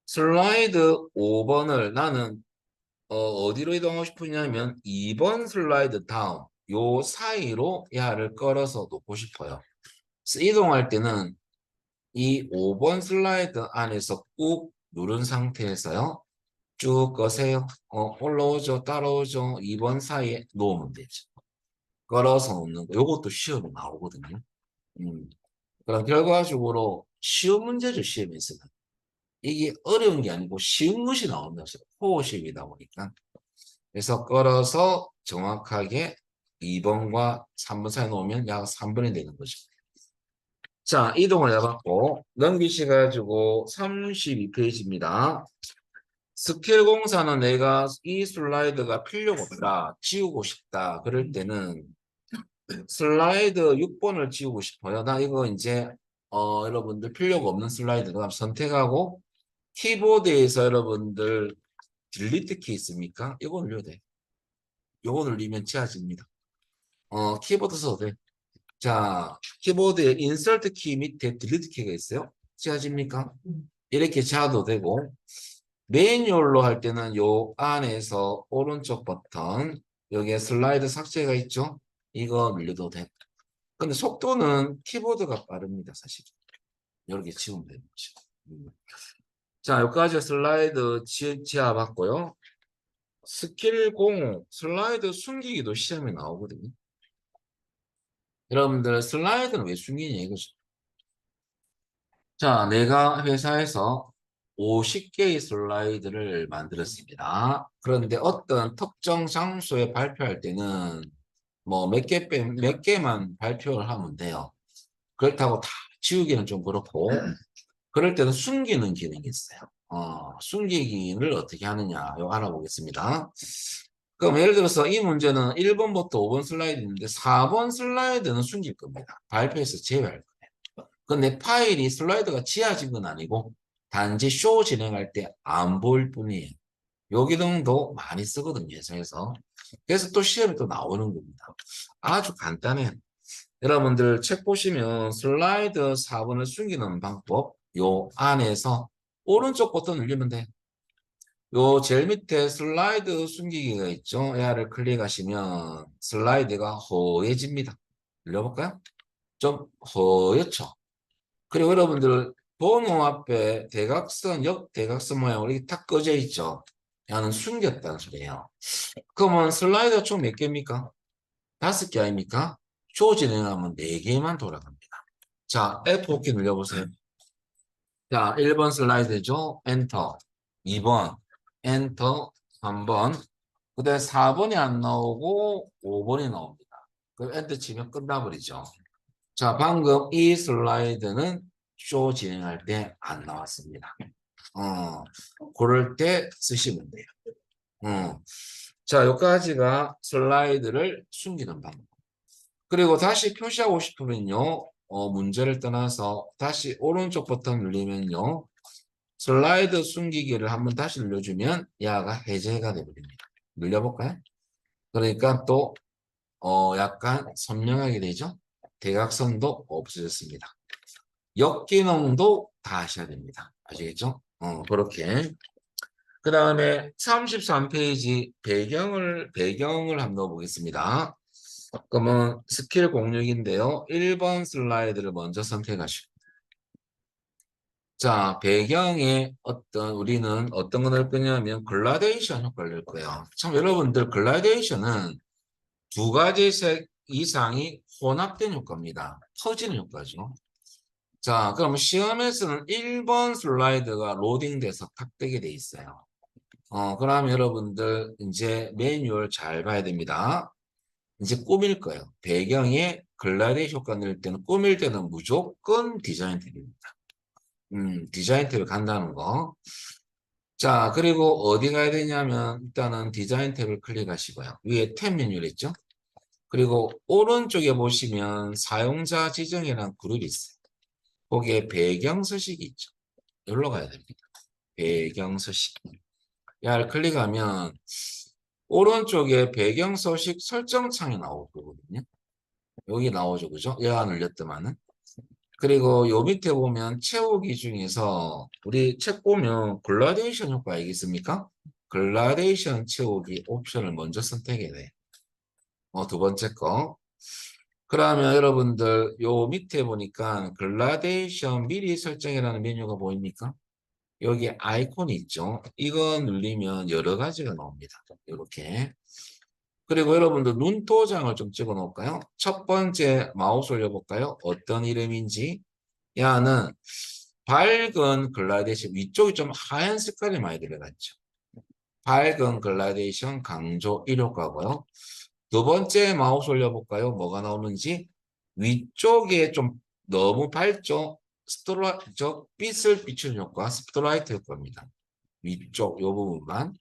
슬라이드 5번을 나는 어디로 이동하고 싶으냐면 2번 슬라이드 다음 요 사이로 야를 끌어서 놓고 싶어요. 그래서 이동할 때는 이 5번 슬라이드 안에서 꾹 누른 상태에서요. 쭉 꺼세요. 올라오죠. 따라오죠. 2번 사이에 놓으면 되죠. 끌어서 놓는 거. 요것도 시험에 나오거든요. 그럼 결과적으로 쉬운 문제죠. 시험에서는. 이게 어려운 게 아니고 쉬운 것이 나옵니다. 호흡식이다 보니까. 그래서 끌어서 정확하게 2번과 3번 사이에 놓으면 약 3번이 되는 거죠. 자, 이동을 해봤고 넘기셔가지고 32페이지입니다. 스킬 공사는 내가 이 슬라이드가 필요가 없다. 지우고 싶다. 그럴 때는 슬라이드 6번을 지우고 싶어요. 나 이거 이제 여러분들 필요가 없는 슬라이드 그럼 선택하고 키보드에서 여러분들 딜리트 키 있습니까? 이거 눌러야 돼. 이거 눌리면 지워집니다. 키보드 써도 돼. 자, 키보드에 인서트 키 밑에 딜리트 키가 있어요. 지워집니까? 이렇게 지워도 되고 매뉴얼로 할 때는 요 안에서 오른쪽 버튼 여기에 슬라이드 삭제가 있죠. 이거 눌러도 돼. 근데 속도는 키보드가 빠릅니다. 사실. 이렇게 지우면 되는 거죠. 자, 여기까지 슬라이드 지워봤고요. 스킬 0 슬라이드 숨기기도 시험에 나오거든요. 여러분들 슬라이드는 왜 숨기냐 이거죠. 자, 내가 회사에서 50개의 슬라이드를 만들었습니다. 그런데 어떤 특정 장소에 발표할 때는 뭐 몇 개만 발표를 하면 돼요. 그렇다고 다 지우기는 좀 그렇고 그럴 때는 숨기는 기능이 있어요. 숨기기를 어떻게 하느냐 요 알아보겠습니다. 그럼 예를 들어서 이 문제는 1번부터 5번 슬라이드인데 4번 슬라이드는 숨길 겁니다. 발표에서 제외할 거예요. 근데 파일이 슬라이드가 지워진 건 아니고 단지 쇼 진행할 때 안 보일 뿐이에요. 요 기능도 많이 쓰거든요. 회사에서. 그래서 또 시험에 또 나오는 겁니다. 아주 간단해요. 여러분들 책 보시면 슬라이드 4번을 숨기는 방법 요 안에서 오른쪽 버튼 누르면 돼. 요 제일 밑에 슬라이드 숨기기가 있죠. 얘를 클릭하시면 슬라이드가 허해집니다. 눌러볼까요? 좀 허옇죠. 그리고 여러분들 번호 앞에 대각선, 역대각선 모양으로 이렇게 탁 꺼져 있죠. 얘는 숨겼다는 소리예요. 그러면 슬라이드가 총 몇 개입니까? 5개 아닙니까? 쇼 진행하면 4개만 돌아갑니다. 자, F4키 눌러보세요. 자, 1번 슬라이드죠. 엔터. 2번. 엔터 3번. 그다음에 4번이 안 나오고 5번이 나옵니다. 그럼 엔터 치면 끝나버리죠. 자, 방금 이 슬라이드는 쇼 진행할 때 안 나왔습니다. 그럴 때 쓰시면 돼요. 자, 여기까지가 슬라이드를 숨기는 방법. 그리고 다시 표시하고 싶으면요, 문제를 떠나서 다시 오른쪽 버튼 누르면요, 슬라이드 숨기기를 한번 다시 눌러주면 야가 해제가 되버립니다. 눌려볼까요? 그러니까 또 약간 선명하게 되죠. 대각선도 없어졌습니다. 역기능도 다 하셔야 됩니다. 아시겠죠? 그렇게. 그 다음에 33페이지 배경을 한번 넣어보겠습니다. 그러면 스킬 06인데요. 1번 슬라이드를 먼저 선택하시고. 자, 배경에 우리는 어떤 거 넣을 거냐면 글라데이션 효과를 넣을 거예요. 참 여러분들 글라데이션은 두 가지 색 이상이 혼합된 효과입니다. 퍼지는 효과죠. 자, 그럼 시험에서는 1번 슬라이드가 로딩돼서 탁 뜨게 돼 있어요. 그럼 여러분들 이제 매뉴얼 잘 봐야 됩니다. 이제 꾸밀 거예요. 배경에 글라데이션 효과 넣을 때는 꾸밀 때는 무조건 디자인 탭입니다. 디자인 탭을 간다는 거. 자, 그리고 어디 가야 되냐면 일단은 디자인 탭을 클릭하시고요. 위에 탭 메뉴를 있죠? 그리고 오른쪽에 보시면 사용자 지정이라는 그룹이 있어요. 거기에 배경 서식이 있죠. 여기로 가야 됩니다. 배경 서식. 야를 클릭하면 오른쪽에 배경 서식 설정 창이 나올 거거든요. 여기 나오죠. 그죠? 얘가 눌렸더만은. 그리고 요 밑에 보면 채우기 중에서 우리 책 보면 글라데이션 효과 알겠습니까? 글라데이션 채우기 옵션을 먼저 선택해야 돼. 두 번째 거. 그러면 여러분들 요 밑에 보니까 글라데이션 미리 설정이라는 메뉴가 보입니까? 여기 아이콘이 있죠. 이거 누르면 여러 가지가 나옵니다. 이렇게. 그리고 여러분들 눈도장을 좀 찍어 놓을까요? 첫 번째 마우스 올려볼까요? 어떤 이름인지. 야는 밝은 글라데이션 위쪽이 좀 하얀 색깔이 많이 들어갔죠. 밝은 글라데이션 강조 1효과고요. 두 번째 마우스 올려볼까요? 뭐가 나오는지. 위쪽에 좀 너무 밝죠? 저 빛을 비추는 효과, 스포트라이트 효과입니다. 위쪽 요 부분만.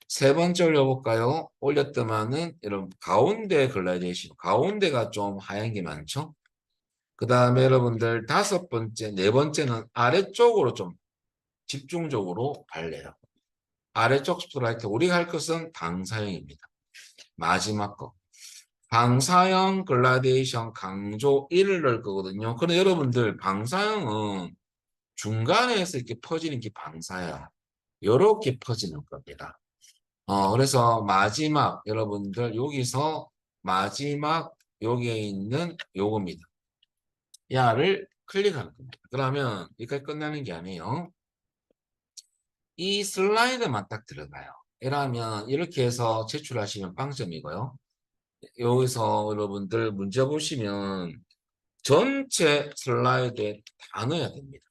세 번째 올려볼까요? 올렸더만은 여러분 가운데 글라데이션, 가운데가 좀 하얀 게 많죠? 그 다음에 여러분들 다섯 번째, 네 번째는 아래쪽으로 좀 집중적으로 발래요. 아래쪽 스포트라이트, 우리가 할 것은 방사형입니다. 마지막 거. 방사형 글라데이션 강조 1을 넣을 거거든요. 근데 여러분들 방사형은 중간에서 이렇게 퍼지는 게 방사형. 이렇게 퍼지는 겁니다. 그래서 마지막 여러분들 여기서 마지막 여기에 있는 요겁니다. 야를 클릭하는 겁니다. 그러면 여기까지 끝나는 게 아니에요. 이 슬라이드만 딱 들어가요. 이러면 이렇게 해서 제출하시면 빵점이고요. 여기서 여러분들 문제 보시면 전체 슬라이드에 다 넣어야 됩니다.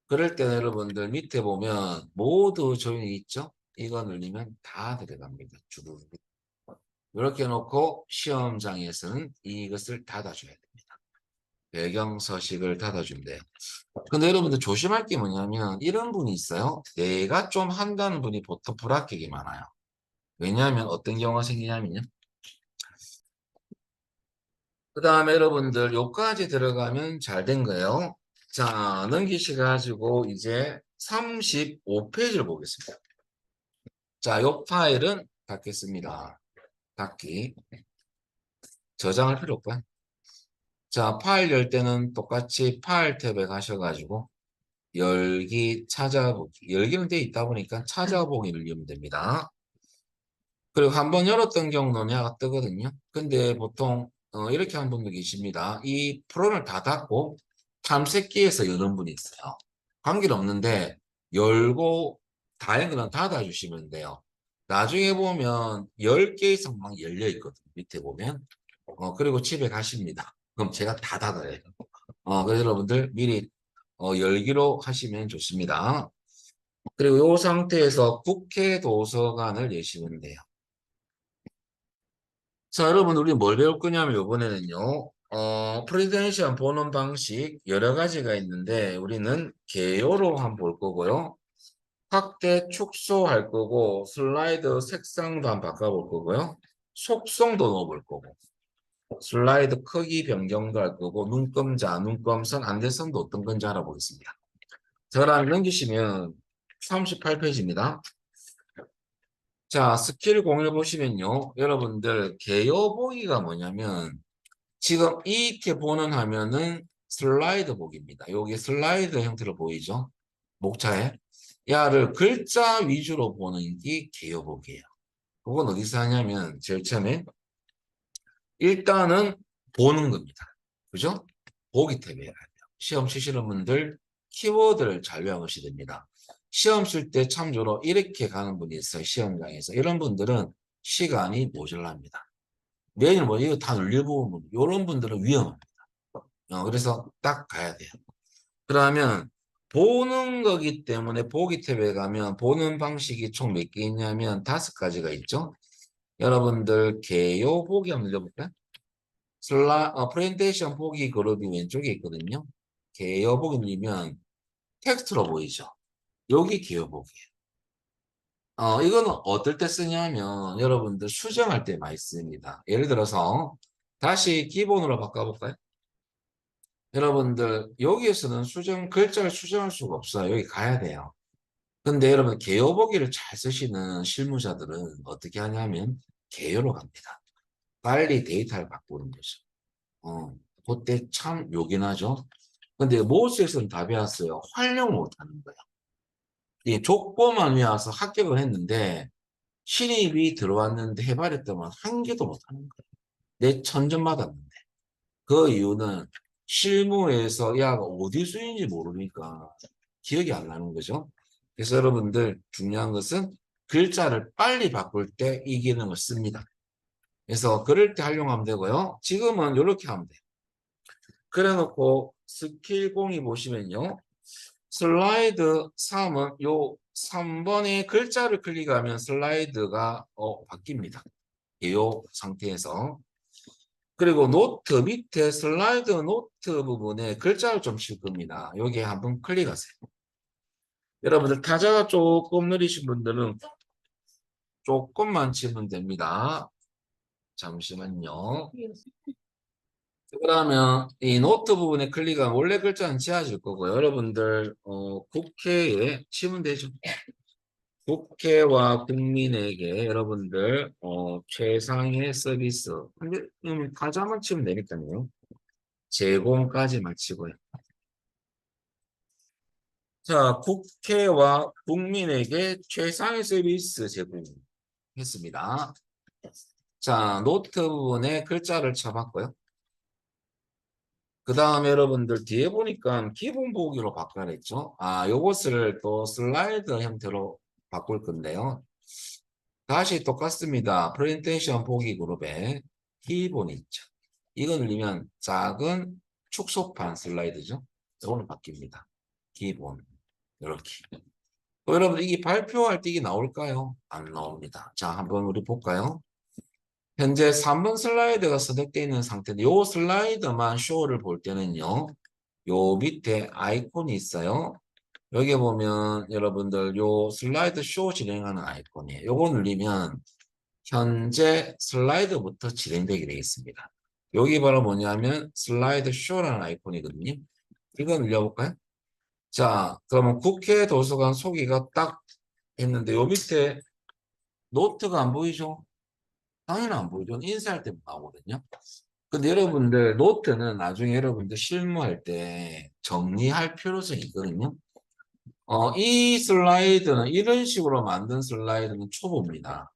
그럴 때는 여러분들 밑에 보면 모두 조인이 있죠? 이거 눌리면 다 들어갑니다. 주르륵. 이렇게 놓고 시험장에서는 이것을 닫아줘야 됩니다. 배경 서식을 닫아주면 돼요. 근데 여러분들 조심할 게 뭐냐면 이런 분이 있어요. 내가 좀 한다는 분이 보통 불합격이 많아요. 왜냐하면 어떤 경우가 생기냐면요. 그 다음에 여러분들 요까지 들어가면 잘 된 거예요. 자, 넘기셔가지고 이제 35페이지를 보겠습니다. 자, 요 파일은 닫겠습니다. 닫기. 저장할 필요 없고요. 자, 파일 열 때는 똑같이 파일 탭에 가셔가지고 열기 찾아보기. 열기는 돼 있다 보니까 찾아보기를 누르면 됩니다. 그리고 한번 열었던 경우는 얘가 뜨거든요. 근데 보통 이렇게 한 분도 계십니다. 이 프로를 다 닫고 탐색기에서 여는 분이 있어요. 관계는 없는데 열고 다른 거는 닫아주시면 돼요. 나중에 보면 10개 이상 막 열려 있거든요. 밑에 보면. 그리고 집에 가십니다. 그럼 제가 다 닫아요. 그래서 여러분들 미리 열기로 하시면 좋습니다. 그리고 이 상태에서 국회 도서관을 내시면 돼요. 자, 여러분, 우리 뭘 배울 거냐면, 이번에는요, 프레젠테이션 보는 방식 여러 가지가 있는데, 우리는 개요로 한번 볼 거고요. 확대, 축소할 거고, 슬라이드 색상도 한번 바꿔볼 거고요. 속성도 넣어볼 거고, 슬라이드 크기 변경도 할 거고, 눈금자, 눈금선, 안대선도 어떤 건지 알아보겠습니다. 저랑 넘기시면 38페이지입니다. 자, 스킬 공유 보시면요. 여러분들 개요 보기가 뭐냐면 지금 이렇게 보는 화면은 슬라이드 보기입니다. 여기 슬라이드 형태로 보이죠? 목차에. 야를 글자 위주로 보는 게 개요 보기예요. 그건 어디서 하냐면 제일 처음에 일단은 보는 겁니다. 그죠? 보기 탭에 해야 돼요. 시험 치시는 분들 키워드를 잘 외우셔야 됩니다. 시험 쓸 때 참조로 이렇게 가는 분이 있어요. 시험장에서. 이런 분들은 시간이 모자랍니다. 내일 뭐 이거 다 늘려보면 이런 분들은 위험합니다. 그래서 딱 가야 돼요. 그러면 보는 거기 때문에 보기 탭에 가면 보는 방식이 총 몇 개 있냐면 5가지가 있죠. 여러분들 개요 보기 한번 눌러볼까요? 프레젠테이션 보기 그룹이 왼쪽에 있거든요. 개요 보기 누르면 텍스트로 보이죠. 여기 개요 보기예요. 이거는 어떨 때 쓰냐면 여러분들 수정할 때 많이 씁니다. 예를 들어서 다시 기본으로 바꿔볼까요? 여러분들 여기에서는 글자를 수정할 수가 없어요. 여기 가야 돼요. 근데 여러분 개요 보기를 잘 쓰시는 실무자들은 어떻게 하냐면 개요로 갑니다. 빨리 데이터를 바꾸는 거죠. 그때 참 요긴하죠. 근데 모의스에서는 다 배웠어요. 활용 못하는 거예요. 이 족보만 외워서 합격을 했는데 신입이 들어왔는데 해발했더만 한 개도 못하는 거예요. 내 천점 맞았는데. 그 이유는 실무에서 야가 어디 쓰인지 모르니까 기억이 안 나는 거죠. 그래서 여러분들 중요한 것은 글자를 빨리 바꿀 때 이 기능을 씁니다. 그래서 그럴 때 활용하면 되고요. 지금은 이렇게 하면 돼요. 그래 놓고 스킬 02 보시면요. 슬라이드 3은 요 3번의 글자를 클릭하면 슬라이드가 바뀝니다. 이 상태에서. 그리고 노트 밑에 슬라이드 노트 부분에 글자를 좀 칠 겁니다. 여기 한번 클릭하세요. 여러분들 타자가 조금 느리신 분들은 조금만 치면 됩니다. 잠시만요. 그러면 이 노트 부분에 클릭하면 원래 글자는 지워질 거고요. 여러분들 국회에 치면 되죠. 국회와 국민에게 여러분들 최상의 서비스 근데 타자만 치면 되니까요. 제공까지 마치고요. 자, 국회와 국민에게 최상의 서비스 제공했습니다. 자, 노트 부분에 글자를 쳐봤고요. 그 다음에 여러분들 뒤에 보니까 기본 보기로 바꿔냈죠. 요것을 또 슬라이드 형태로 바꿀 건데요. 다시 똑같습니다. 프레젠테이션 보기 그룹에 기본이 있죠. 이거 누르면 작은 축소판 슬라이드죠. 이거는 바뀝니다. 기본. 이렇게. 여러분 이게 발표할 때 이게 나올까요? 안 나옵니다. 자, 한번 우리 볼까요? 현재 3번 슬라이드가 선택되어 있는 상태인데 요 슬라이드만 쇼를 볼 때는요. 요 밑에 아이콘이 있어요. 여기 보면 여러분들 요 슬라이드 쇼 진행하는 아이콘이에요. 요거 누르면 현재 슬라이드부터 진행되게 되어 있습니다. 여기 바로 뭐냐면 슬라이드 쇼라는 아이콘이거든요. 이거 눌러볼까요? 자, 그러면 국회 도서관 소개가 딱 했는데 요 밑에 노트가 안 보이죠? 당연히 안 보이죠. 인쇄할 때 나오거든요. 근데 여러분들 노트는 나중에 여러분들 실무할 때 정리할 필요성이 있거든요. 이 슬라이드는 이런 식으로 만든 슬라이드는 초보입니다.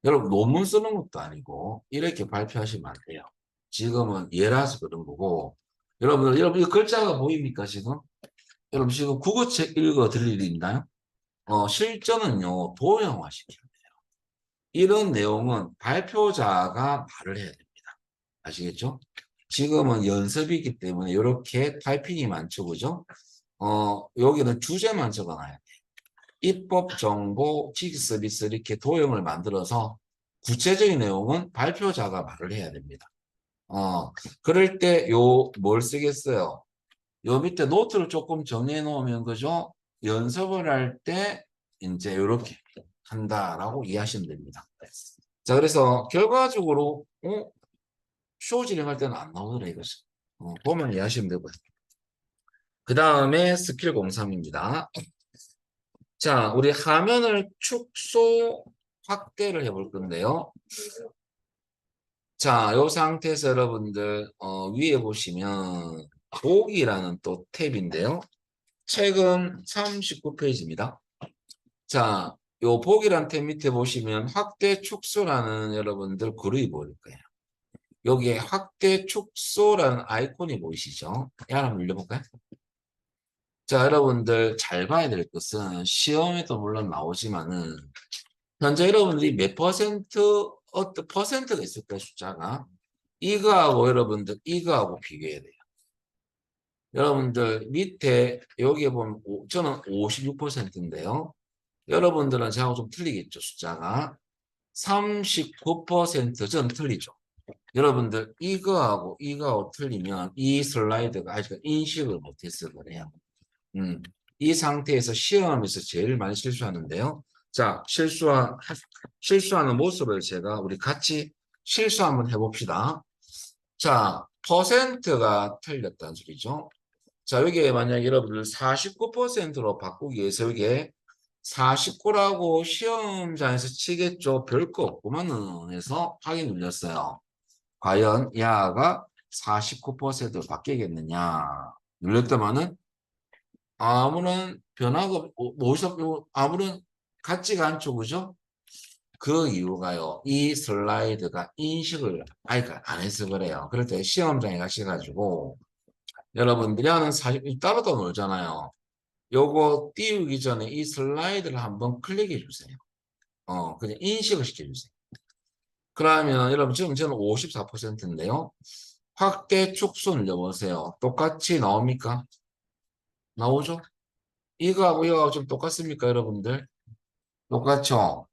여러분 논문 쓰는 것도 아니고 이렇게 발표하시면 안 돼요. 지금은 예라서 그런 거고 여러분 이 글자가 보입니까 지금? 여러분 지금 국어책 읽어 드릴 일 있나요? 실전은요 도형화 시켜요. 이런 내용은 발표자가 말을 해야 됩니다. 아시겠죠? 지금은 연습이기 때문에 이렇게 타이핑이 많죠, 그죠? 여기는 주제만 적어놔야 돼. 입법 정보 지기서비스 이렇게 도형을 만들어서 구체적인 내용은 발표자가 말을 해야 됩니다. 그럴 때 요 뭘 쓰겠어요? 요 밑에 노트를 조금 정해 놓으면 그죠? 연습을 할 때 이제 이렇게 한다라고 이해하시면 됩니다. 자, 그래서 결과적으로 쇼 진행할 때는 안 나오더라 이것이. 보면 이해하시면 되고요. 그 다음에 스킬 03입니다. 자, 우리 화면을 축소 확대를 해볼 건데요. 자, 이 상태에서 여러분들 위에 보시면 보기라는 또 탭인데요. 최근 39페이지입니다. 자, 요 보기란 탭 밑에 보시면 확대 축소라는 여러분들 그룹이 보일 거예요. 여기에 확대 축소라는 아이콘이 보이시죠? 한번 눌러볼까요? 자, 여러분들 잘 봐야 될 것은 시험에도 물론 나오지만은 현재 여러분들이 몇 퍼센트 어떤 퍼센트가 있을까요? 숫자가 이거하고 여러분들 이거하고 비교해야 돼요. 여러분들 밑에 여기에 보면 저는 56%인데요. 여러분들은 저하고 좀 틀리겠죠. 숫자가 39% 저는 틀리죠. 여러분들 이거하고 이거하고 틀리면 이 슬라이드가 아직 인식을 못해서 그래요. 이 상태에서 시험에서 제일 많이 실수하는데요. 자, 실수하는 모습을 제가 우리 같이 실수 한번 해봅시다. 자, 퍼센트가 틀렸다는 소리죠. 자, 여기에 만약에 여러분들 49%로 바꾸기 위해서 여기에 49라고 시험장에서 치겠죠. 별거 없구만은 해서 확인 눌렸어요. 과연 야가 49%로 바뀌겠느냐. 눌렸더만은 아무런 변화가 아무런 같지가 않죠. 그죠? 그 이유가요. 이 슬라이드가 인식을 아예 안 해서 그래요. 그럴 때 시험장에 가셔가지고 여러분들이 하는 사실 따로도 놀잖아요. 요거 띄우기 전에 이 슬라이드를 한번 클릭해 주세요. 그냥 인식을 시켜주세요. 그러면 여러분 지금 저는 54%인데요. 확대 축소 눌러보세요. 똑같이 나옵니까? 나오죠? 이거하고 이거하고 좀 똑같습니까, 여러분들? 똑같죠?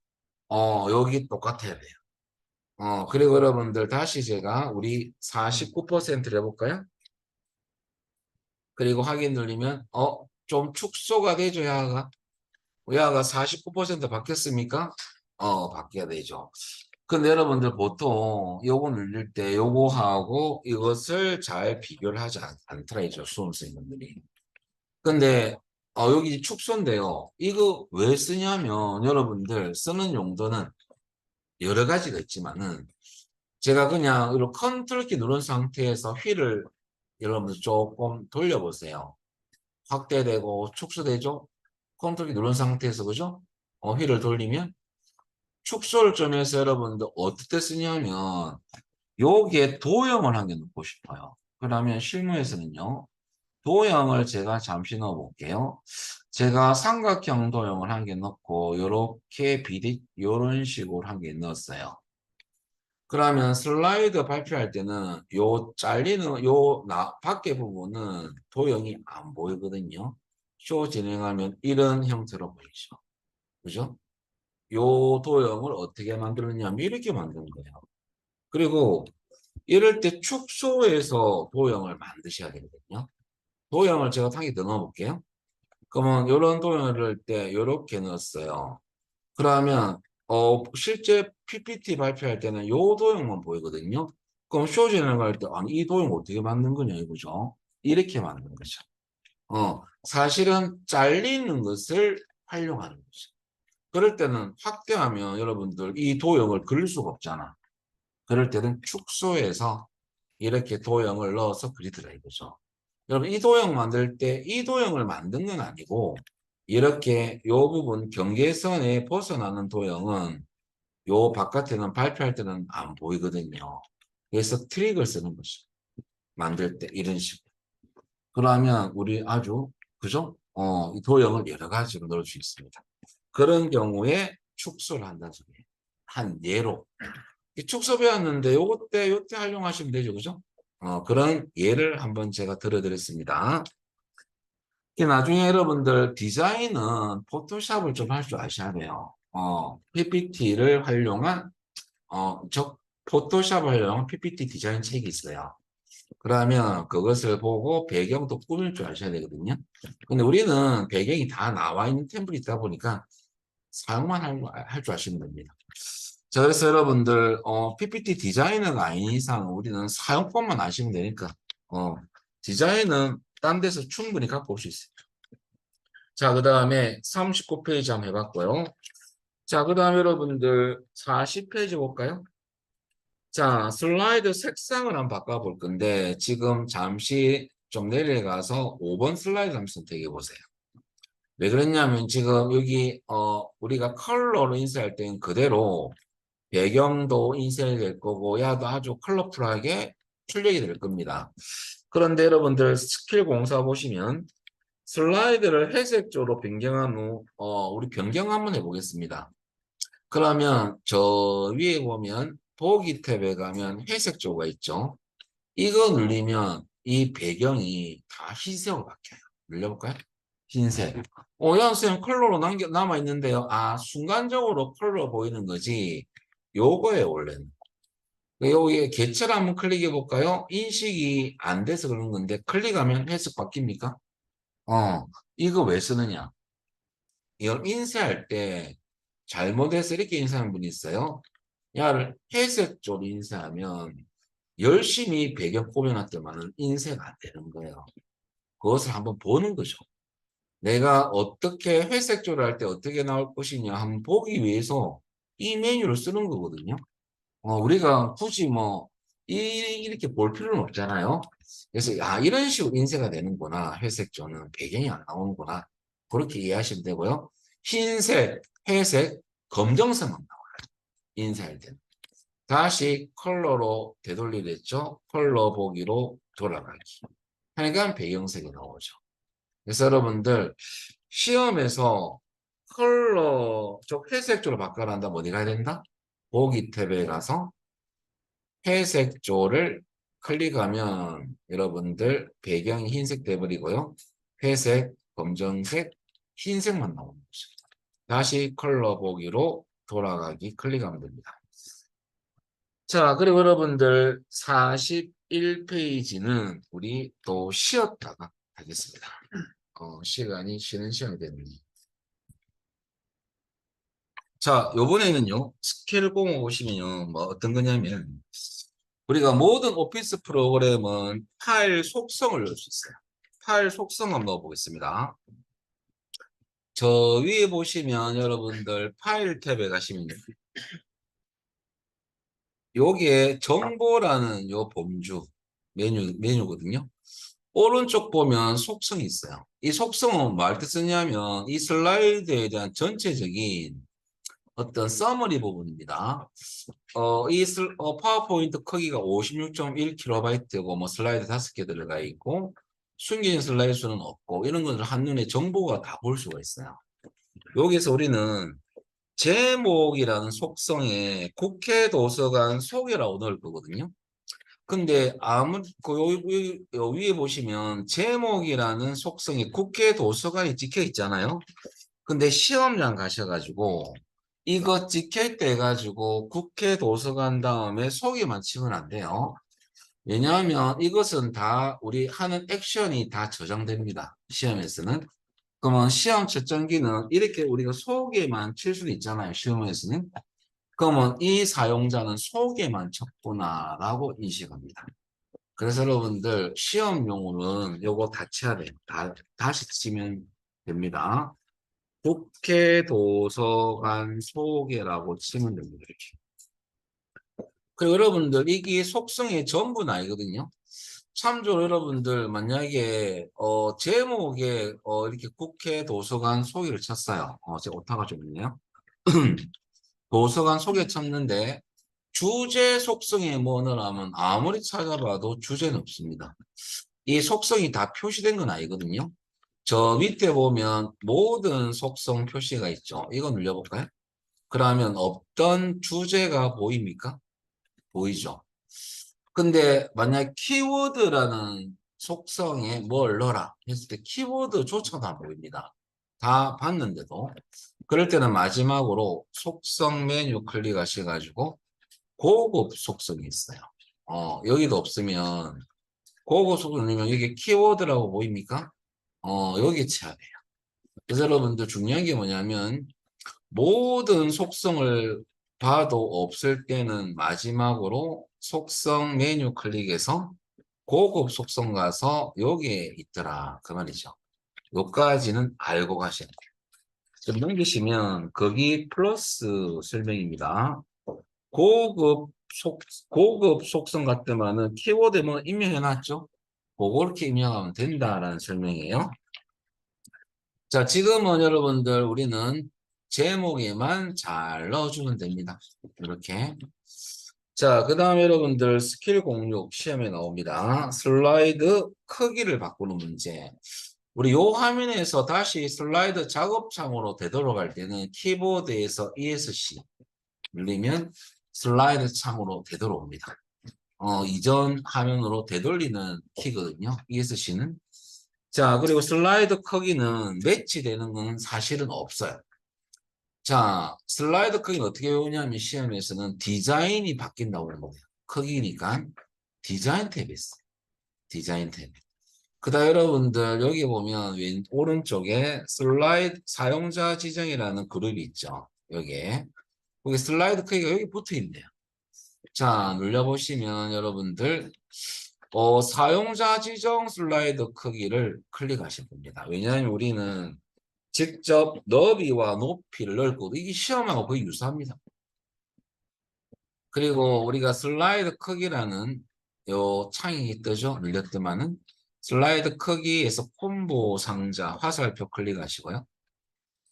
여기 똑같아야 돼요. 그리고 여러분들 다시 제가 우리 49%를 해볼까요? 그리고 확인 누르면, 좀 축소가 되죠, 야가? 야가 49% 바뀌었습니까? 바뀌어야 되죠. 근데 여러분들 보통 요거 누릴 때 요거하고 이것을 잘 비교를 하지 않더라고요, 수험생분들이. 근데 여기 축소인데요. 이거 왜 쓰냐면 여러분들 쓰는 용도는 여러 가지가 있지만은 제가 그냥 이렇게 컨트롤 키 누른 상태에서 휠을 여러분들 조금 돌려보세요. 확대되고 축소되죠? 컨트롤 키 누른 상태에서 그죠? 휠을 돌리면 축소를 좀 해서 여러분들 어떻게 쓰냐면 여기에 도형을 한 개 넣고 싶어요. 그러면 실무에서는요. 도형을 제가 잠시 넣어 볼게요. 제가 삼각형 도형을 한 개 넣고 요렇게 요런 식으로 한 개 넣었어요. 그러면 슬라이드 발표할 때는 요 잘리는 밖에 부분은 도형이 안 보이거든요. 쇼 진행하면 이런 형태로 보이죠. 그죠? 요 도형을 어떻게 만들었냐면 이렇게 만든 거예요. 그리고 이럴 때 축소해서 도형을 만드셔야 되거든요. 도형을 제가 상에 넣어 볼게요. 그러면 이런 도형을 넣을 때 이렇게 넣었어요. 그러면 실제 PPT 발표할 때는 이 도형만 보이거든요. 그럼 쇼 진행할 때 아니 이 도형 어떻게 만든 거냐 이거죠. 이렇게 만든 거죠. 사실은 잘리는 것을 활용하는 거죠. 그럴 때는 확대하면 여러분들 이 도형을 그릴 수가 없잖아. 그럴 때는 축소해서 이렇게 도형을 넣어서 그리더라 이거죠. 여러분 이 도형 만들 때 이 도형을 만든 건 아니고 이렇게 요 부분 경계선에 벗어나는 도형은 요 바깥에는 발표할 때는 안 보이거든요. 그래서 트릭을 쓰는 거죠. 만들 때 이런 식으로. 그러면 우리 아주 그죠? 이 도형을 여러 가지로 넣을 수 있습니다. 그런 경우에 축소를 한다는 소리예요. 한 예로. 축소 배웠는데 요때 활용하시면 되죠. 그죠? 그런 예를 한번 제가 들어드렸습니다. 나중에 여러분들 디자인은 포토샵을 좀 할 줄 아셔야 돼요. PPT를 활용한, 포토샵을 활용한 PPT 디자인 책이 있어요. 그러면 그것을 보고 배경도 꾸밀 줄 아셔야 되거든요. 근데 우리는 배경이 다 나와 있는 템플릿이다 보니까 사용만 할 줄 아시면 됩니다. 자, 그래서 여러분들, PPT 디자이너가 아닌 이상 우리는 사용법만 아시면 되니까, 디자인은 딴 데서 충분히 갖고 올 수 있어요. 자, 그 다음에 39페이지 한번 해봤고요. 자, 그 다음에 여러분들 40페이지 볼까요? 자, 슬라이드 색상을 한번 바꿔볼 건데, 지금 잠시 좀 내려가서 5번 슬라이드 한번 선택해 보세요. 왜 그랬냐면 지금 여기, 우리가 컬러로 인쇄할 때는 그대로 배경도 인쇄가 될 거고, 야도 아주 컬러풀하게 출력이 될 겁니다. 그런데 여러분들 스킬 공사 보시면 슬라이드를 회색조로 변경한 후, 우리 변경 한번 해보겠습니다. 그러면 저 위에 보면 보기 탭에 가면 회색조가 있죠. 이거 누르면 이 배경이 다 흰색으로 바뀌어요. 눌러볼까요? 흰색. 선생님 컬러로 남아있는데요. 아, 순간적으로 컬러 보이는 거지. 요거예요, 원래는. 여기에 개체를 한번 클릭해 볼까요? 인식이 안 돼서 그런 건데, 클릭하면 회색 바뀝니까? 이거 왜 쓰느냐? 이걸 인쇄할 때 잘못해서 이렇게 인쇄하는 분이 있어요. 야를 회색 쪽 인쇄하면 열심히 배경 꾸며놨더만은 인쇄가 안 되는 거예요. 그것을 한번 보는 거죠. 내가 어떻게 회색 조를 할 때 어떻게 나올 것이냐 한번 보기 위해서 이 메뉴를 쓰는 거거든요. 우리가 굳이 뭐 이렇게 볼 필요는 없잖아요. 그래서 이런 식으로 인쇄가 되는구나. 회색 조는 배경이 안 나오는구나. 그렇게 이해하시면 되고요. 흰색, 회색, 검정색만 나와요. 인쇄할 때는. 다시 컬러로 되돌리랬죠. 컬러 보기로 돌아가기. 하니까 배경색이 나오죠. 그래서 여러분들 시험에서 컬러 쪽 회색 조로 바꿔란다면 어디 가야 된다? 보기 탭에 가서 회색 조를 클릭하면 여러분들 배경이 흰색 돼버리고요. 회색, 검정색, 흰색만 나오는 거죠. 다시 컬러 보기로 돌아가기 클릭하면 됩니다. 자, 그리고 여러분들 41페이지는 우리 또 쉬었다가 하겠습니다. 시간이 쉬는 시간이 됐네요. 자, 요번에는요, 스킬 공호 보시면요, 뭐 어떤 거냐면, 우리가 모든 오피스 프로그램은 파일 속성을 넣을 수 있어요. 파일 속성 한번 넣어보겠습니다. 저 위에 보시면 여러분들 파일 탭에 가시면 요게 정보라는 요 범주 메뉴거든요. 오른쪽 보면 속성이 있어요. 이 속성은 뭐 할 때 쓰냐면 이 슬라이드에 대한 전체적인 어떤 서머리 부분입니다. 파워포인트 크기가 56.1KB 뭐 슬라이드 5개 들어가 있고 숨겨진 슬라이드 수는 없고 이런 것을 한눈에 정보가 다 볼 수가 있어요. 여기서 우리는 제목이라는 속성에 국회 도서관 소개라고 넣을 거거든요. 근데 요 위에 보시면 제목이라는 속성이 국회 도서관이 찍혀 있잖아요. 근데 시험장 가셔가지고 이거 찍힐 때 가지고 국회 도서관 다음에 소개만 치면 안 돼요. 왜냐하면 이것은 다 우리 하는 액션이 다 저장됩니다. 시험에서는. 그러면 시험 채점기는 이렇게 우리가 소개만 칠 수도 있잖아요. 시험에서는. 그러면 이 사용자는 소개만 쳤구나라고 인식합니다. 그래서 여러분들 시험용으로는 요거 다 쳐야 돼요. 다시 치면 됩니다. 국회 도서관 소개라고 치면 됩니다. 이렇게. 그리고 여러분들 이게 속성이 전부는 아니거든요. 참조로 여러분들 만약에 제목에 이렇게 국회 도서관 소개를 쳤어요. 제 오타가 좀 있네요. 도서관 소개 쳤는데 주제 속성에 뭐 넣으라면 아무리 찾아봐도 주제는 없습니다. 이 속성이 다 표시된 건 아니거든요. 저 밑에 보면 모든 속성 표시가 있죠. 이거 눌러볼까요? 그러면 없던 주제가 보입니까? 보이죠. 근데 만약 키워드라는 속성에 뭘 넣어라 했을 때 키워드조차도 안 보입니다. 다 봤는데도. 그럴 때는 마지막으로 속성 메뉴 클릭하셔가지고 고급 속성이 있어요. 여기도 없으면 고급 속성이면 이게 키워드라고 보입니까? 여기 쳐야 돼요. 그래서 여러분들 중요한 게 뭐냐면 모든 속성을 봐도 없을 때는 마지막으로 속성 메뉴 클릭해서 고급 속성 가서 여기에 있더라 그 말이죠. 요까지는 알고 가셔야 돼요. 좀 넘기시면 거기 플러스 설명입니다. 고급 고급 속성 같으면은 키워드만 입력해놨죠. 그렇게 입력하면 된다라는 설명이에요. 자, 지금은 여러분들 우리는 제목에만 잘 넣어주면 됩니다. 이렇게. 자, 그 다음에 여러분들 스킬 06 시험에 나옵니다. 슬라이드 크기를 바꾸는 문제. 우리 요 화면에서 다시 슬라이드 작업창으로 되돌아갈 때는 키보드에서 ESC 눌리면 슬라이드 창으로 되돌아옵니다. 이전 화면으로 되돌리는 키거든요. ESC는. 자, 그리고 슬라이드 크기는 매치되는 건 사실은 없어요. 자, 슬라이드 크기는 어떻게 배우냐면 시험에서는 디자인이 바뀐다고 하는 거예요. 크기니까 디자인 탭이 있어요. 디자인 탭. 그다음 여러분들 여기 보면 오른쪽에 슬라이드 사용자 지정이라는 그룹이 있죠. 여기에. 거기 슬라이드 크기가 여기 붙어 있네요. 자, 눌러보시면 여러분들 사용자 지정 슬라이드 크기를 클릭하시면 됩니다. 왜냐하면 우리는 직접 너비와 높이를 넣을 거고 이게 시험하고 거의 유사합니다. 그리고 우리가 슬라이드 크기라는 요 창이 뜨죠. 눌렸더만은 슬라이드 크기에서 콤보 상자 화살표 클릭하시고요.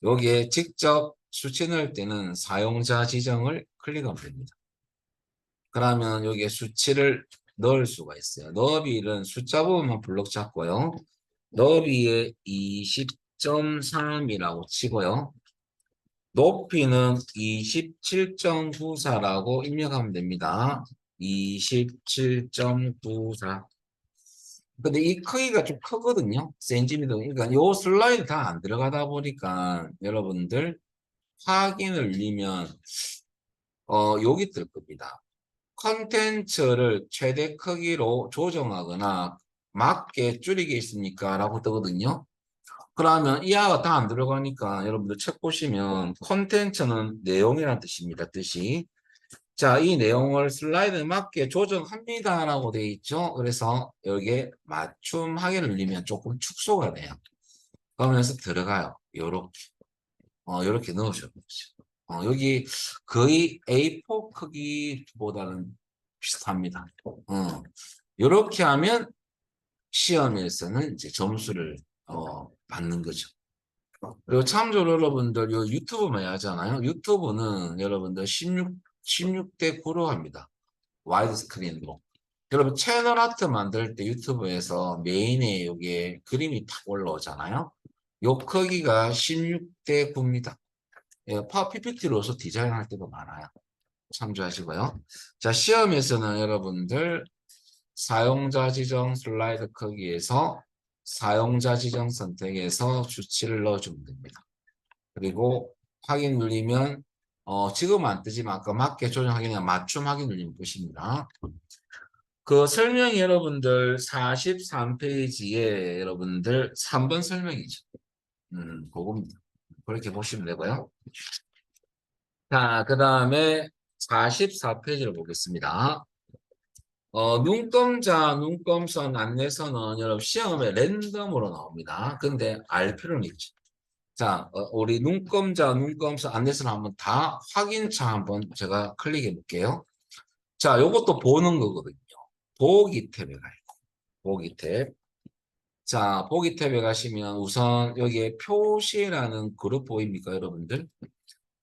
여기에 직접 수치 넣을 때는 사용자 지정을 클릭하면 됩니다. 그러면 여기에 수치를 넣을 수가 있어요. 너비는 숫자 부분만 블록 잡고요. 너비에 20.3이라고 치고요. 높이는 27.94라고 입력하면 됩니다. 27.94. 근데 이 크기가 좀 크거든요. 센티미터. 그러니까 요 슬라이드 다 안 들어가다 보니까 여러분들 확인을 누르면 여기 뜰 겁니다. 컨텐츠를 최대 크기로 조정하거나 맞게 줄이게 있습니까? 라고 뜨거든요. 그러면 이하가 다 안 들어가니까 여러분들 책 보시면 컨텐츠는 내용이라는 뜻입니다. 뜻이. 자, 이 내용을 슬라이드에 맞게 조정합니다. 라고 되어 있죠. 그래서 여기에 맞춤 하기를 누르면 조금 축소가 돼요. 그러면서 들어가요. 요렇게. 요렇게 넣으셔도 되죠. 여기 거의 A4 크기보다는 비슷합니다. 요렇게 하면 시험에서는 이제 점수를 받는 거죠. 그리고 참조로 여러분들 요 유튜브 많이 하잖아요. 유튜브는 여러분들 16대 9로 합니다. 와이드 스크린으로. 여러분 채널 아트 만들 때 유튜브에서 메인에 여기에 그림이 탁 올라오잖아요. 요 크기가 16대 9입니다. 예, 파워 PPT로서 디자인할 때도 많아요. 참조하시고요. 자, 시험에서는 여러분들 사용자 지정 슬라이드 크기에서 사용자 지정 선택해서 수치를 넣어주면 됩니다. 그리고 확인 누르면 지금 안 뜨지만 아까 맞게 조정하기는 맞춤 확인 누르면 끝입니다. 그 설명이 여러분들 43페이지에 여러분들 3번 설명이죠. 그겁니다. 그렇게 보시면 되고요. 자, 그 다음에 44페이지를 보겠습니다. 눈금자, 눈금선, 안내선은 여러분 시험에 랜덤으로 나옵니다. 근데 알 필요는 있죠. 자, 우리 눈금자, 눈금선, 안내선 한번 다 확인차 한번 제가 클릭해 볼게요. 자, 요것도 보는 거거든요. 보기 탭에 가요. 보기 탭. 자, 보기 탭에 가시면 우선 여기에 표시라는 그룹 보입니까, 여러분들?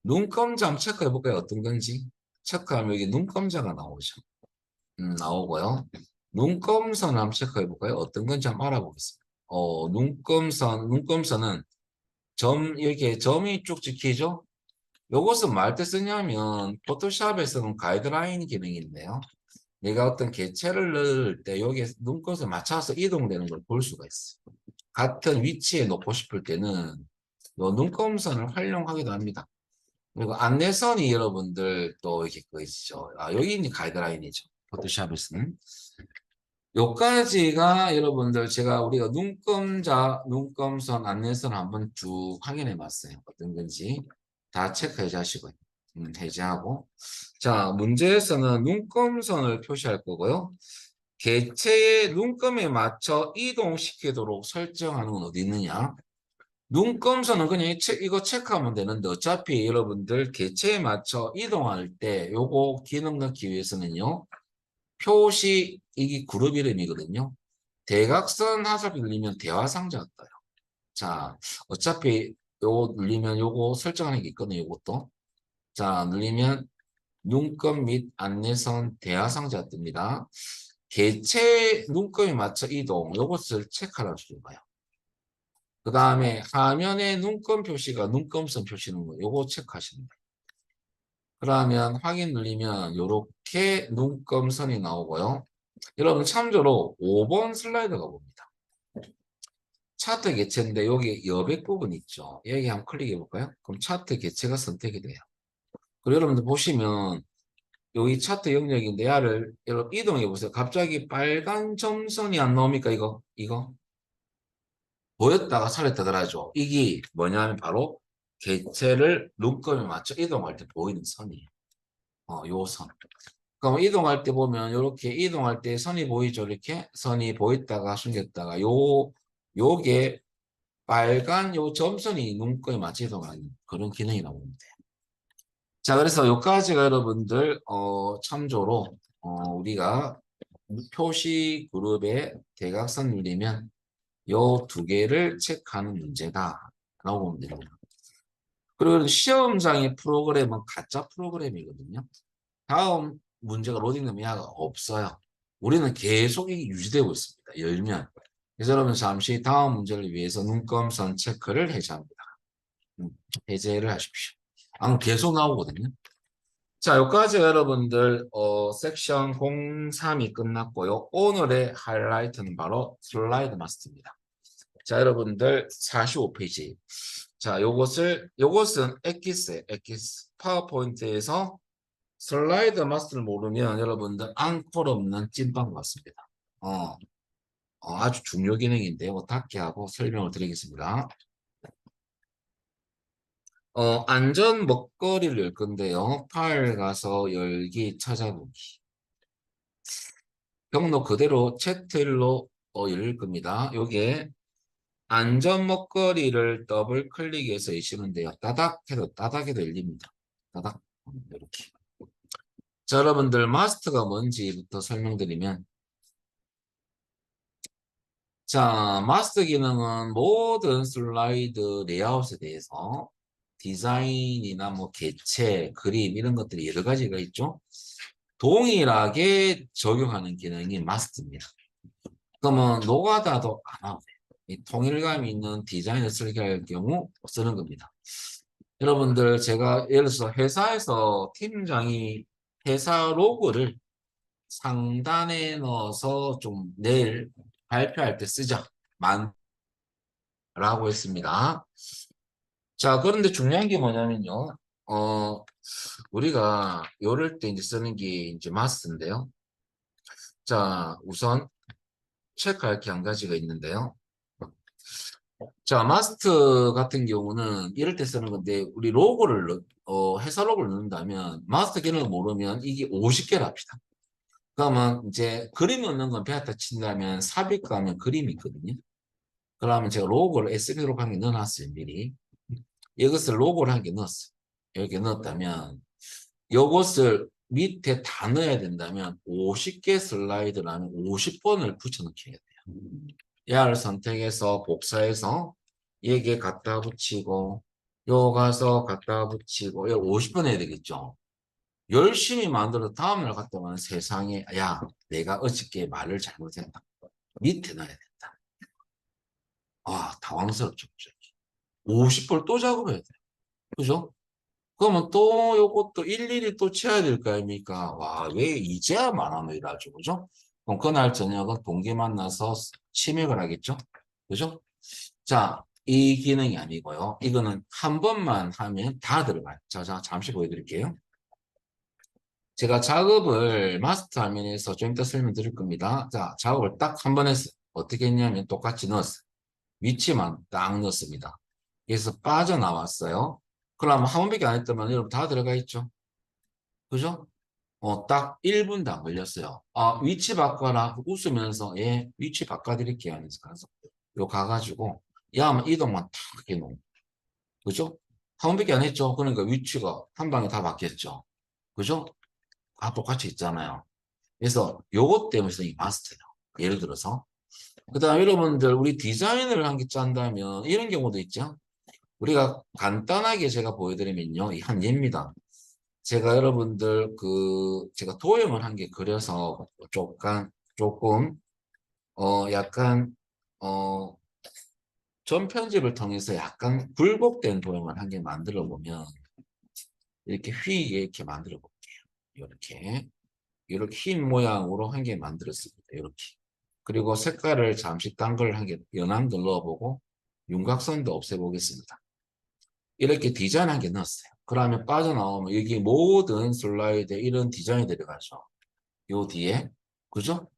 눈금자 한번 체크해 볼까요? 어떤 건지. 체크하면 여기 눈금자가 나오죠. 나오고요. 눈금선 한번 체크해 볼까요? 어떤 건지 한번 알아보겠습니다. 눈금선은 이렇게 점이 쭉 찍히죠? 요것은 말 때 쓰냐면 포토샵에서는 가이드라인 기능이 있네요. 내가 어떤 개체를 넣을 때 여기에 눈꽃에 맞춰서 이동되는 걸 볼 수가 있어. 같은 위치에 놓고 싶을 때는 요 눈금선을 활용하기도 합니다. 그리고 안내선이 여러분들 또 이렇게 있죠. 여기 있는 가이드라인이죠. 포토샵에서는. 요까지가 여러분들 제가 우리가 눈금선, 안내선 한번 쭉 확인해 봤어요. 어떤 건지 다 체크해 자시고요. 해제하고. 자, 문제에서는 눈금선을 표시할 거고요. 개체의 눈금에 맞춰 이동시키도록 설정하는 건 어디 있느냐? 눈금선은 그냥 이거 체크하면 되는데 어차피 여러분들 개체에 맞춰 이동할 때 요거 기능 넣기 위해서는요. 표시 이게 그룹 이름이거든요. 대각선 하섭이 눌리면 대화상자가 떠요. 자, 어차피 요거 눌리면 요거 설정하는 게 있거든요. 요것도. 자, 눌리면 눈금 및 안내선 대화상자가 뜹니다. 개체 눈금에 맞춰 이동 요것을 체크하라고 주는 거예요. 그 다음에 화면에 눈금 표시가 눈금선 표시는 거 요거 체크하시는 거예요. 그러면 확인 누르면 요렇게 눈금선이 나오고요. 여러분 참조로 5번 슬라이드가 봅니다. 차트 개체인데 여기 여백 부분 있죠. 여기 한번 클릭해 볼까요? 그럼 차트 개체가 선택이 돼요. 그리고 여러분들 보시면 여기 차트 영역인데 야를 여러분 이동해 보세요. 갑자기 빨간 점선이 안 나옵니까? 이거 보였다가 사라졌다 그러죠. 이게 뭐냐면 바로 개체를 눈금에 맞춰 이동할 때 보이는 선이에요. 요 선. 그럼 이동할 때 보면 이렇게 이동할 때 선이 보이죠. 이렇게 선이 보였다가 숨겼다가 요게 빨간 요 점선이 눈금에 맞춰 이동하는 그런 기능이 나옵니다. 자, 그래서 요까지가 여러분들 참조로 우리가 표시 그룹에 대각선 눌리면 요 두 개를 체크하는 문제다라고 보면 됩니다. 그리고 시험장의 프로그램은 가짜 프로그램이거든요. 다음 문제가 로딩되면 야가 없어요. 우리는 계속 이게 유지되고 있습니다. 열면. 그래서 여러분 잠시 다음 문제를 위해서 눈금선 체크를 해제합니다. 해제를 하십시오. 안 계속 나오거든요. 자, 여기까지 여러분들 섹션 03이 끝났고요. 오늘의 하이라이트는 바로 슬라이드 마스터입니다. 자, 여러분들 45페이지. 자, 요것은 엑기스 파워포인트에서 슬라이드 마스터를 모르면 여러분들 앙콜 없는 찐빵 같습니다. 아주 중요 기능인데요. 닫게 하고 설명을 드리겠습니다. 안전 먹거리를 열 건데요. 파일 가서 열기 찾아보기. 경로 그대로 채틀로 열릴 겁니다. 요게 안전 먹거리를 더블 클릭해서 여시면 돼요. 따닥해도 열립니다. 따닥 이렇게. 자, 여러분들 마스터가 뭔지부터 설명드리면 자, 마스터 기능은 모든 슬라이드 레이아웃에 대해서 디자인이나 뭐 개체, 그림 이런 것들이 여러 가지가 있죠. 동일하게 적용하는 기능이 마스터입니다. 그러면 노가다도 안 하고 이 통일감 있는 디자인을 설계할 경우 쓰는 겁니다. 여러분들 제가 예를 들어서 회사에서 팀장이 회사 로고를 상단에 넣어서 좀 내일 발표할 때 쓰자. 라고 했습니다. 자, 그런데 중요한 게 뭐냐면요. 우리가 요럴 때 이제 쓰는 게 이제 마스인데요. 자, 우선 체크할 게 한 가지가 있는데요. 자, 마스터 같은 경우는 이럴 때 쓰는 건데, 우리 로고를, 회사 로고를 넣는다면, 마스터 기능을 모르면 이게 50개를 합시다. 그러면 이제 그림 넣는 건 배웠다 친다면 삽입 가면 그림이 있거든요. 그러면 제가 로고를 SV로 한 개 넣어놨어요, 미리. 이것을 로고를 한 개 넣었어요. 이렇게 넣었다면, 이것을 밑에 다 넣어야 된다면 50개 슬라이드라면 50번을 붙여넣기 해야 돼요. 야를 선택해서 복사해서 여기에 갖다 붙이고 요 가서 갖다 붙이고 요 50번 해야 되겠죠. 열심히 만들어 다음날 갔다 오면 세상에 야 내가 어저께 말을 잘못했다. 밑에 놔야 된다. 당황스럽죠. 50번 또 작업해야 돼. 그죠? 그러면 또 요것도 일일이 또 채워야 될 거 아닙니까? 와, 왜 이제야 만원을 일하죠, 그죠? 그럼 그날 저녁은 동기 만나서 치맥을 하겠죠? 그죠? 자, 이 기능이 아니고요. 이거는 한 번만 하면 다 들어가요. 자, 잠시 보여드릴게요. 제가 작업을 마스터 화면에서 좀 이따 설명드릴 겁니다. 자, 작업을 딱 한 번 했어요. 어떻게 했냐면 똑같이 넣었어요. 위치만 딱 넣었습니다. 그래서 빠져나왔어요. 그럼 한 번밖에 안 했더만 여러분 다 들어가 있죠? 그죠? 딱 1분도 안 걸렸어요. 아, 위치 바꿔라. 웃으면서, 예, 위치 바꿔드릴게요. 하면서 가서, 요 가가지고, 야, 하면 이동만 탁 해놓은. 그죠? 한 번밖에 안 했죠? 그러니까 위치가 한 방에 다 바뀌었죠? 그죠? 다 똑같이 있잖아요. 그래서 요것 때문에 이 마스터예요. 예를 들어서. 그 다음 여러분들, 우리 디자인을 한 개 짠다면, 이런 경우도 있죠? 우리가 간단하게 제가 보여드리면요. 이 한 예입니다. 제가 여러분들 제가 도형을 한 개 그려서 조금 약간 어 전편집을 통해서 약간 굴곡된 도형을 한 개 만들어 보면 이렇게 휘게 이렇게 만들어 볼게요. 이렇게 흰 모양으로 한 개 만들었습니다. 이렇게. 그리고 색깔을 잠시 딴 걸 한 개 연한 걸 넣어보고 윤곽선도 없애보겠습니다. 이렇게 디자인 한 개 넣었어요. 그러면 빠져나오면 여기 모든 슬라이드에 이런 디자인이 들어가죠. 요 뒤에. 그죠?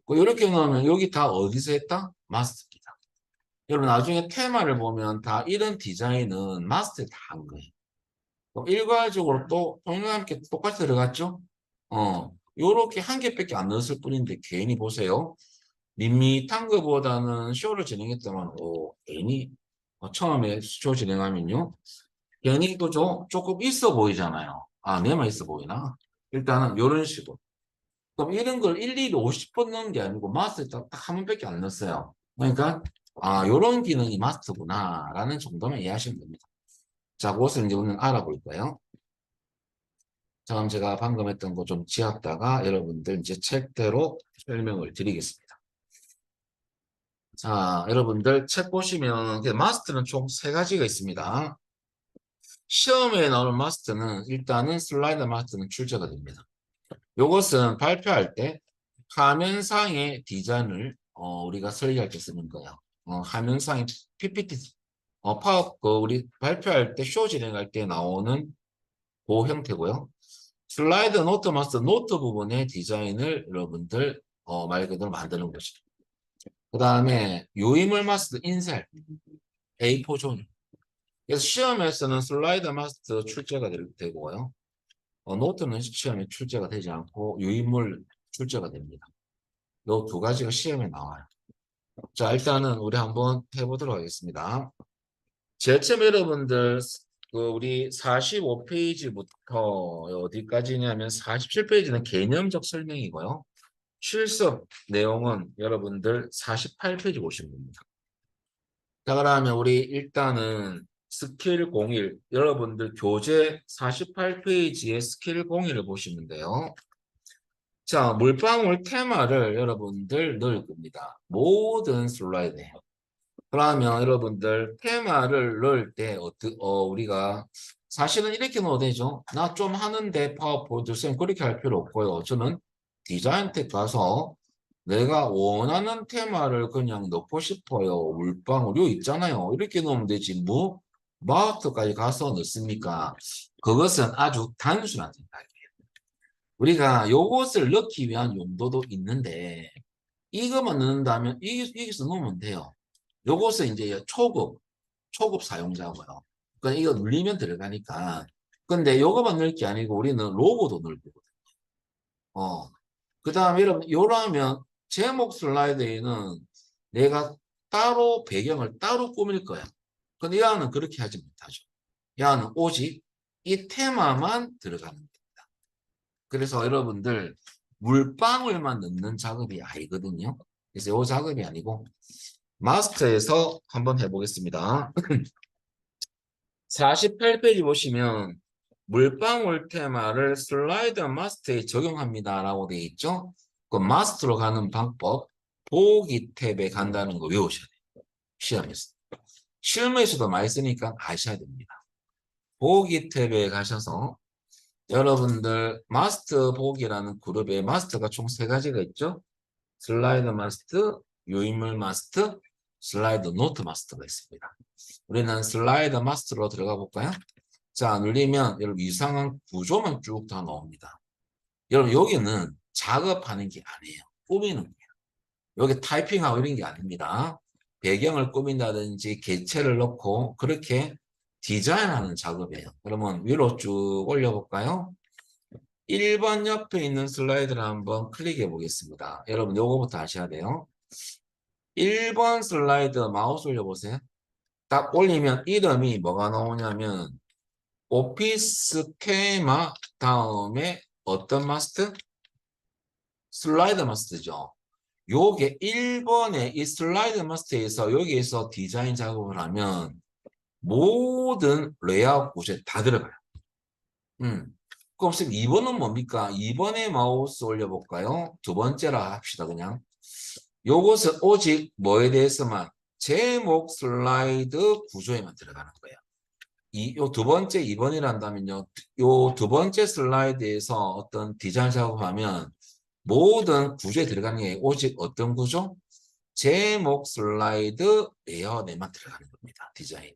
이렇게 넣으면 여기 다 어디서 했다? 마스터입니다. 여러분 나중에 테마를 보면 다 이런 디자인은 마스터에 다 한 거예요. 일괄적으로 또 통일과 함께 똑같이 들어갔죠? 요렇게 한 개밖에 안 넣었을 뿐인데 괜히 보세요. 밋밋한 거보다는 쇼를 진행했다면 괜히 처음에 쇼 진행하면요. 괜히 또 조금 있어 보이잖아요. 아, 내만 있어 보이나? 일단은 이런 식으로. 그럼 이런 걸 일일이 50번 넣은 게 아니고 마스터에 딱한 번밖에 안 넣었어요. 그러니까 아, 요런 기능이 마스터구나 라는 정도만 이해하시면 됩니다. 자, 그것을 이제 오늘 알아볼 거예요. 자, 그럼 제가 방금 했던 거 좀 지웠다가 여러분들 이제 책대로 설명을 드리겠습니다. 자, 여러분들 책 보시면 마스터는 총 세 가지가 있습니다. 시험에 나오는 마스터는 일단은 슬라이드 마스터는 출제가 됩니다. 요것은 발표할 때 화면상의 디자인을 우리가 설계할 때 쓰는 거예요. 화면상의 PPT, 우리 발표할 때 쇼 진행할 때 나오는 그 형태고요. 슬라이드 노트 마스터 노트 부분의 디자인을 여러분들 말 그대로 만드는 것이죠. 그 다음에 유인물 마스터 인쇄 A4 종이. 그래서 시험에서는 슬라이드 마스터 출제가 되고요. 노트는 시험에 출제가 되지 않고 유인물 출제가 됩니다. 이 두 가지가 시험에 나와요. 자, 일단은 우리 한번 해보도록 하겠습니다. 제일 처음 여러분들 우리 45페이지부터 어디까지냐면 47페이지는 개념적 설명이고요. 실습 내용은 여러분들 48페이지 보시면 됩니다. 자, 그러면 우리 일단은 스킬 01 여러분들 교재 48페이지의 스킬 01을 보시면 돼요. 자, 물방울 테마를 여러분들 넣을 겁니다. 모든 슬라이드에. 그러면 여러분들 테마를 넣을 때 우리가 사실은 이렇게 넣어도 되죠. 나 좀 하는데 파워포인트 쌤 그렇게 할 필요 없고요. 저는 디자인 탭 가서 내가 원하는 테마를 그냥 넣고 싶어요. 물방울 요 있잖아요. 이렇게 넣으면 되지. 뭐 마우스까지 가서 넣습니까? 그것은 아주 단순한 생각이에요. 우리가 요것을 넣기 위한 용도도 있는데 이것만 넣는다면 여기서 넣으면 돼요. 요것은 이제 초급 사용자고요. 그러니까 이거 눌리면 들어가니까. 근데 요거만 넣을 게 아니고 우리는 로고도 넣을 거거든요. 그 다음에 여러분 요러면 제목 슬라이드에는 내가 따로 배경을 따로 꾸밀 거야. 근데 이 안은 그렇게 하지 못하죠. 이 안은 오직 이 테마만 들어가는 겁니다. 그래서 여러분들 물방울만 넣는 작업이 아니거든요. 그래서 이 작업이 아니고 마스터에서 한번 해보겠습니다. 48페이지 보시면 물방울 테마를 슬라이드 마스터에 적용합니다 라고 되어 있죠. 그 마스터로 가는 방법 보기 탭에 간다는 거 외우셔야 돼요. 시험에서. 시험에서도 많이 쓰니까 아셔야 됩니다. 보기 탭에 가셔서 여러분들 마스터 보기라는 그룹에 마스터가 총 세 가지가 있죠. 슬라이드 마스터, 유인물 마스터, 슬라이드 노트 마스터가 있습니다. 우리는 슬라이드 마스터로 들어가 볼까요? 자, 누르면 여러분 이상한 구조만 쭉 다 나옵니다. 여러분 여기는 작업하는 게 아니에요. 꾸미는 거예요. 여기 타이핑하고 이런 게 아닙니다. 배경을 꾸민다든지 개체를 넣고 그렇게 디자인하는 작업이에요. 그러면 위로 쭉 올려볼까요? 1번 옆에 있는 슬라이드를 한번 클릭해 보겠습니다. 여러분 요거부터 아셔야 돼요. 1번 슬라이드 마우스 올려보세요. 딱 올리면 이름이 뭐가 나오냐면 오피스 테마 다음에 어떤 마스터? 슬라이드 마스터죠. 요게 1번에 이 슬라이드 마스터에서 여기에서 디자인 작업을 하면 모든 레이아웃 곳에 다 들어가요. 그럼 선생님 2번은 뭡니까? 2번에 마우스 올려볼까요? 두 번째라 합시다 그냥. 요것은 오직 뭐에 대해서만 제목 슬라이드 구조에만 들어가는 거예요. 요 두 번째 2번이란다면요. 요 두 번째 슬라이드에서 어떤 디자인 작업하면 모든 구조에 들어가는 게 오직 어떤 구조? 제목 슬라이드 레이아웃에만 들어가는 겁니다. 디자인이.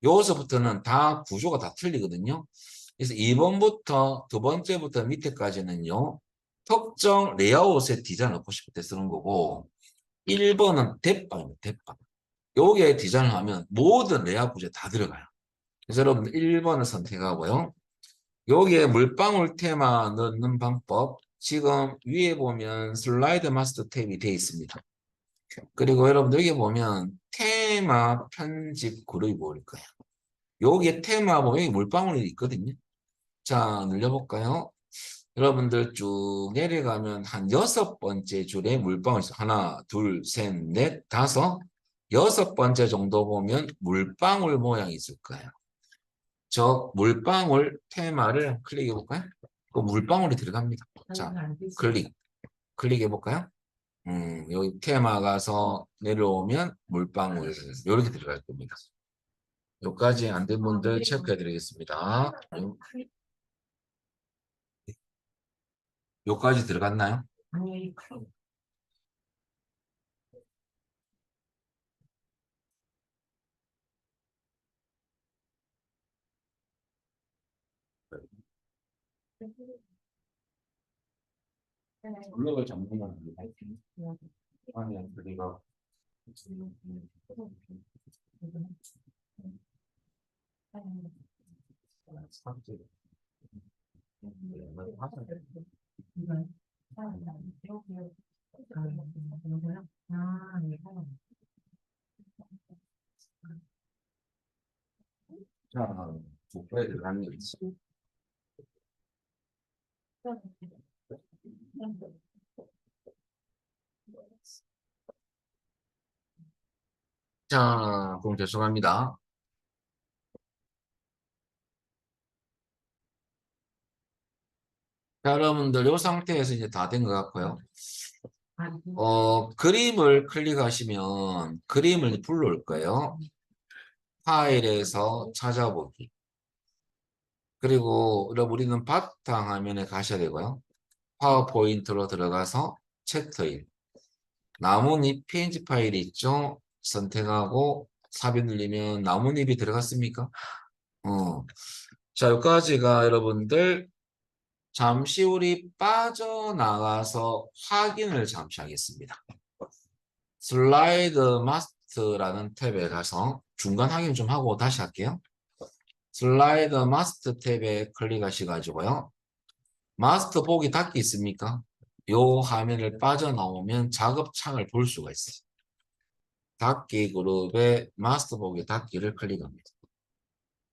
여기서부터는 다 구조가 다 틀리거든요. 그래서 2번부터 두 번째부터 밑에까지는요. 특정 레이아웃의 디자인 넣고 싶을 때 쓰는 거고 1번은 대빵입니다. 대빵. 요게 디자인을 하면 모든 레이아웃 구조에 다 들어가요. 그래서 여러분 1번을 선택하고요. 여기에 물방울 테마 넣는 방법 지금 위에 보면 슬라이드 마스터 탭이 되어 있습니다. 그리고 여러분들 여기 보면 테마 편집 그룹이 보일 거예요. 여기에 테마 보면 여기 물방울이 있거든요. 자, 눌러볼까요? 여러분들 쭉 내려가면 한 6번째 줄에 물방울 있어요. 하나, 둘, 셋, 넷, 다섯. 6번째 정도 보면 물방울 모양이 있을 거예요. 저 물방울 테마를 클릭해 볼까요? 그 물방울이 들어갑니다. 자, 클릭해 볼까요? 여기 테마 가서 내려오면 물방울 이렇게 들어갈 겁니다. 여기까지 안 된 분들 체크해 드리겠습니다. 여기까지 들어갔나요? 블록을 잡는 건 아니야, 우리가 삭제. 자, 국가에 들어가는 게 있어. 자, 그럼 죄송합니다. 자, 여러분들 이 상태에서 이제 다 된 것 같고요. 그림을 클릭하시면 그림을 불러올 거예요. 파일에서 찾아보기. 그리고 여러분 우리는 바탕화면에 가셔야 되고요. 파워포인트로 들어가서 챕터 1. 나뭇잎 png 파일이 있죠. 선택하고 삽입 누르면 나뭇잎이 들어갔습니까? 자, 여기까지가 여러분들 잠시 우리 빠져나가서 확인을 잠시 하겠습니다. 슬라이드 마스터라는 탭에 가서 중간 확인 좀 하고 다시 할게요. 슬라이드 마스터 탭에 클릭하셔가지고요. 마스터 보기 닫기 있습니까? 요 화면을 빠져나오면 작업창을 볼 수가 있어요. 닫기 그룹에 마스터 보기 닫기를 클릭합니다.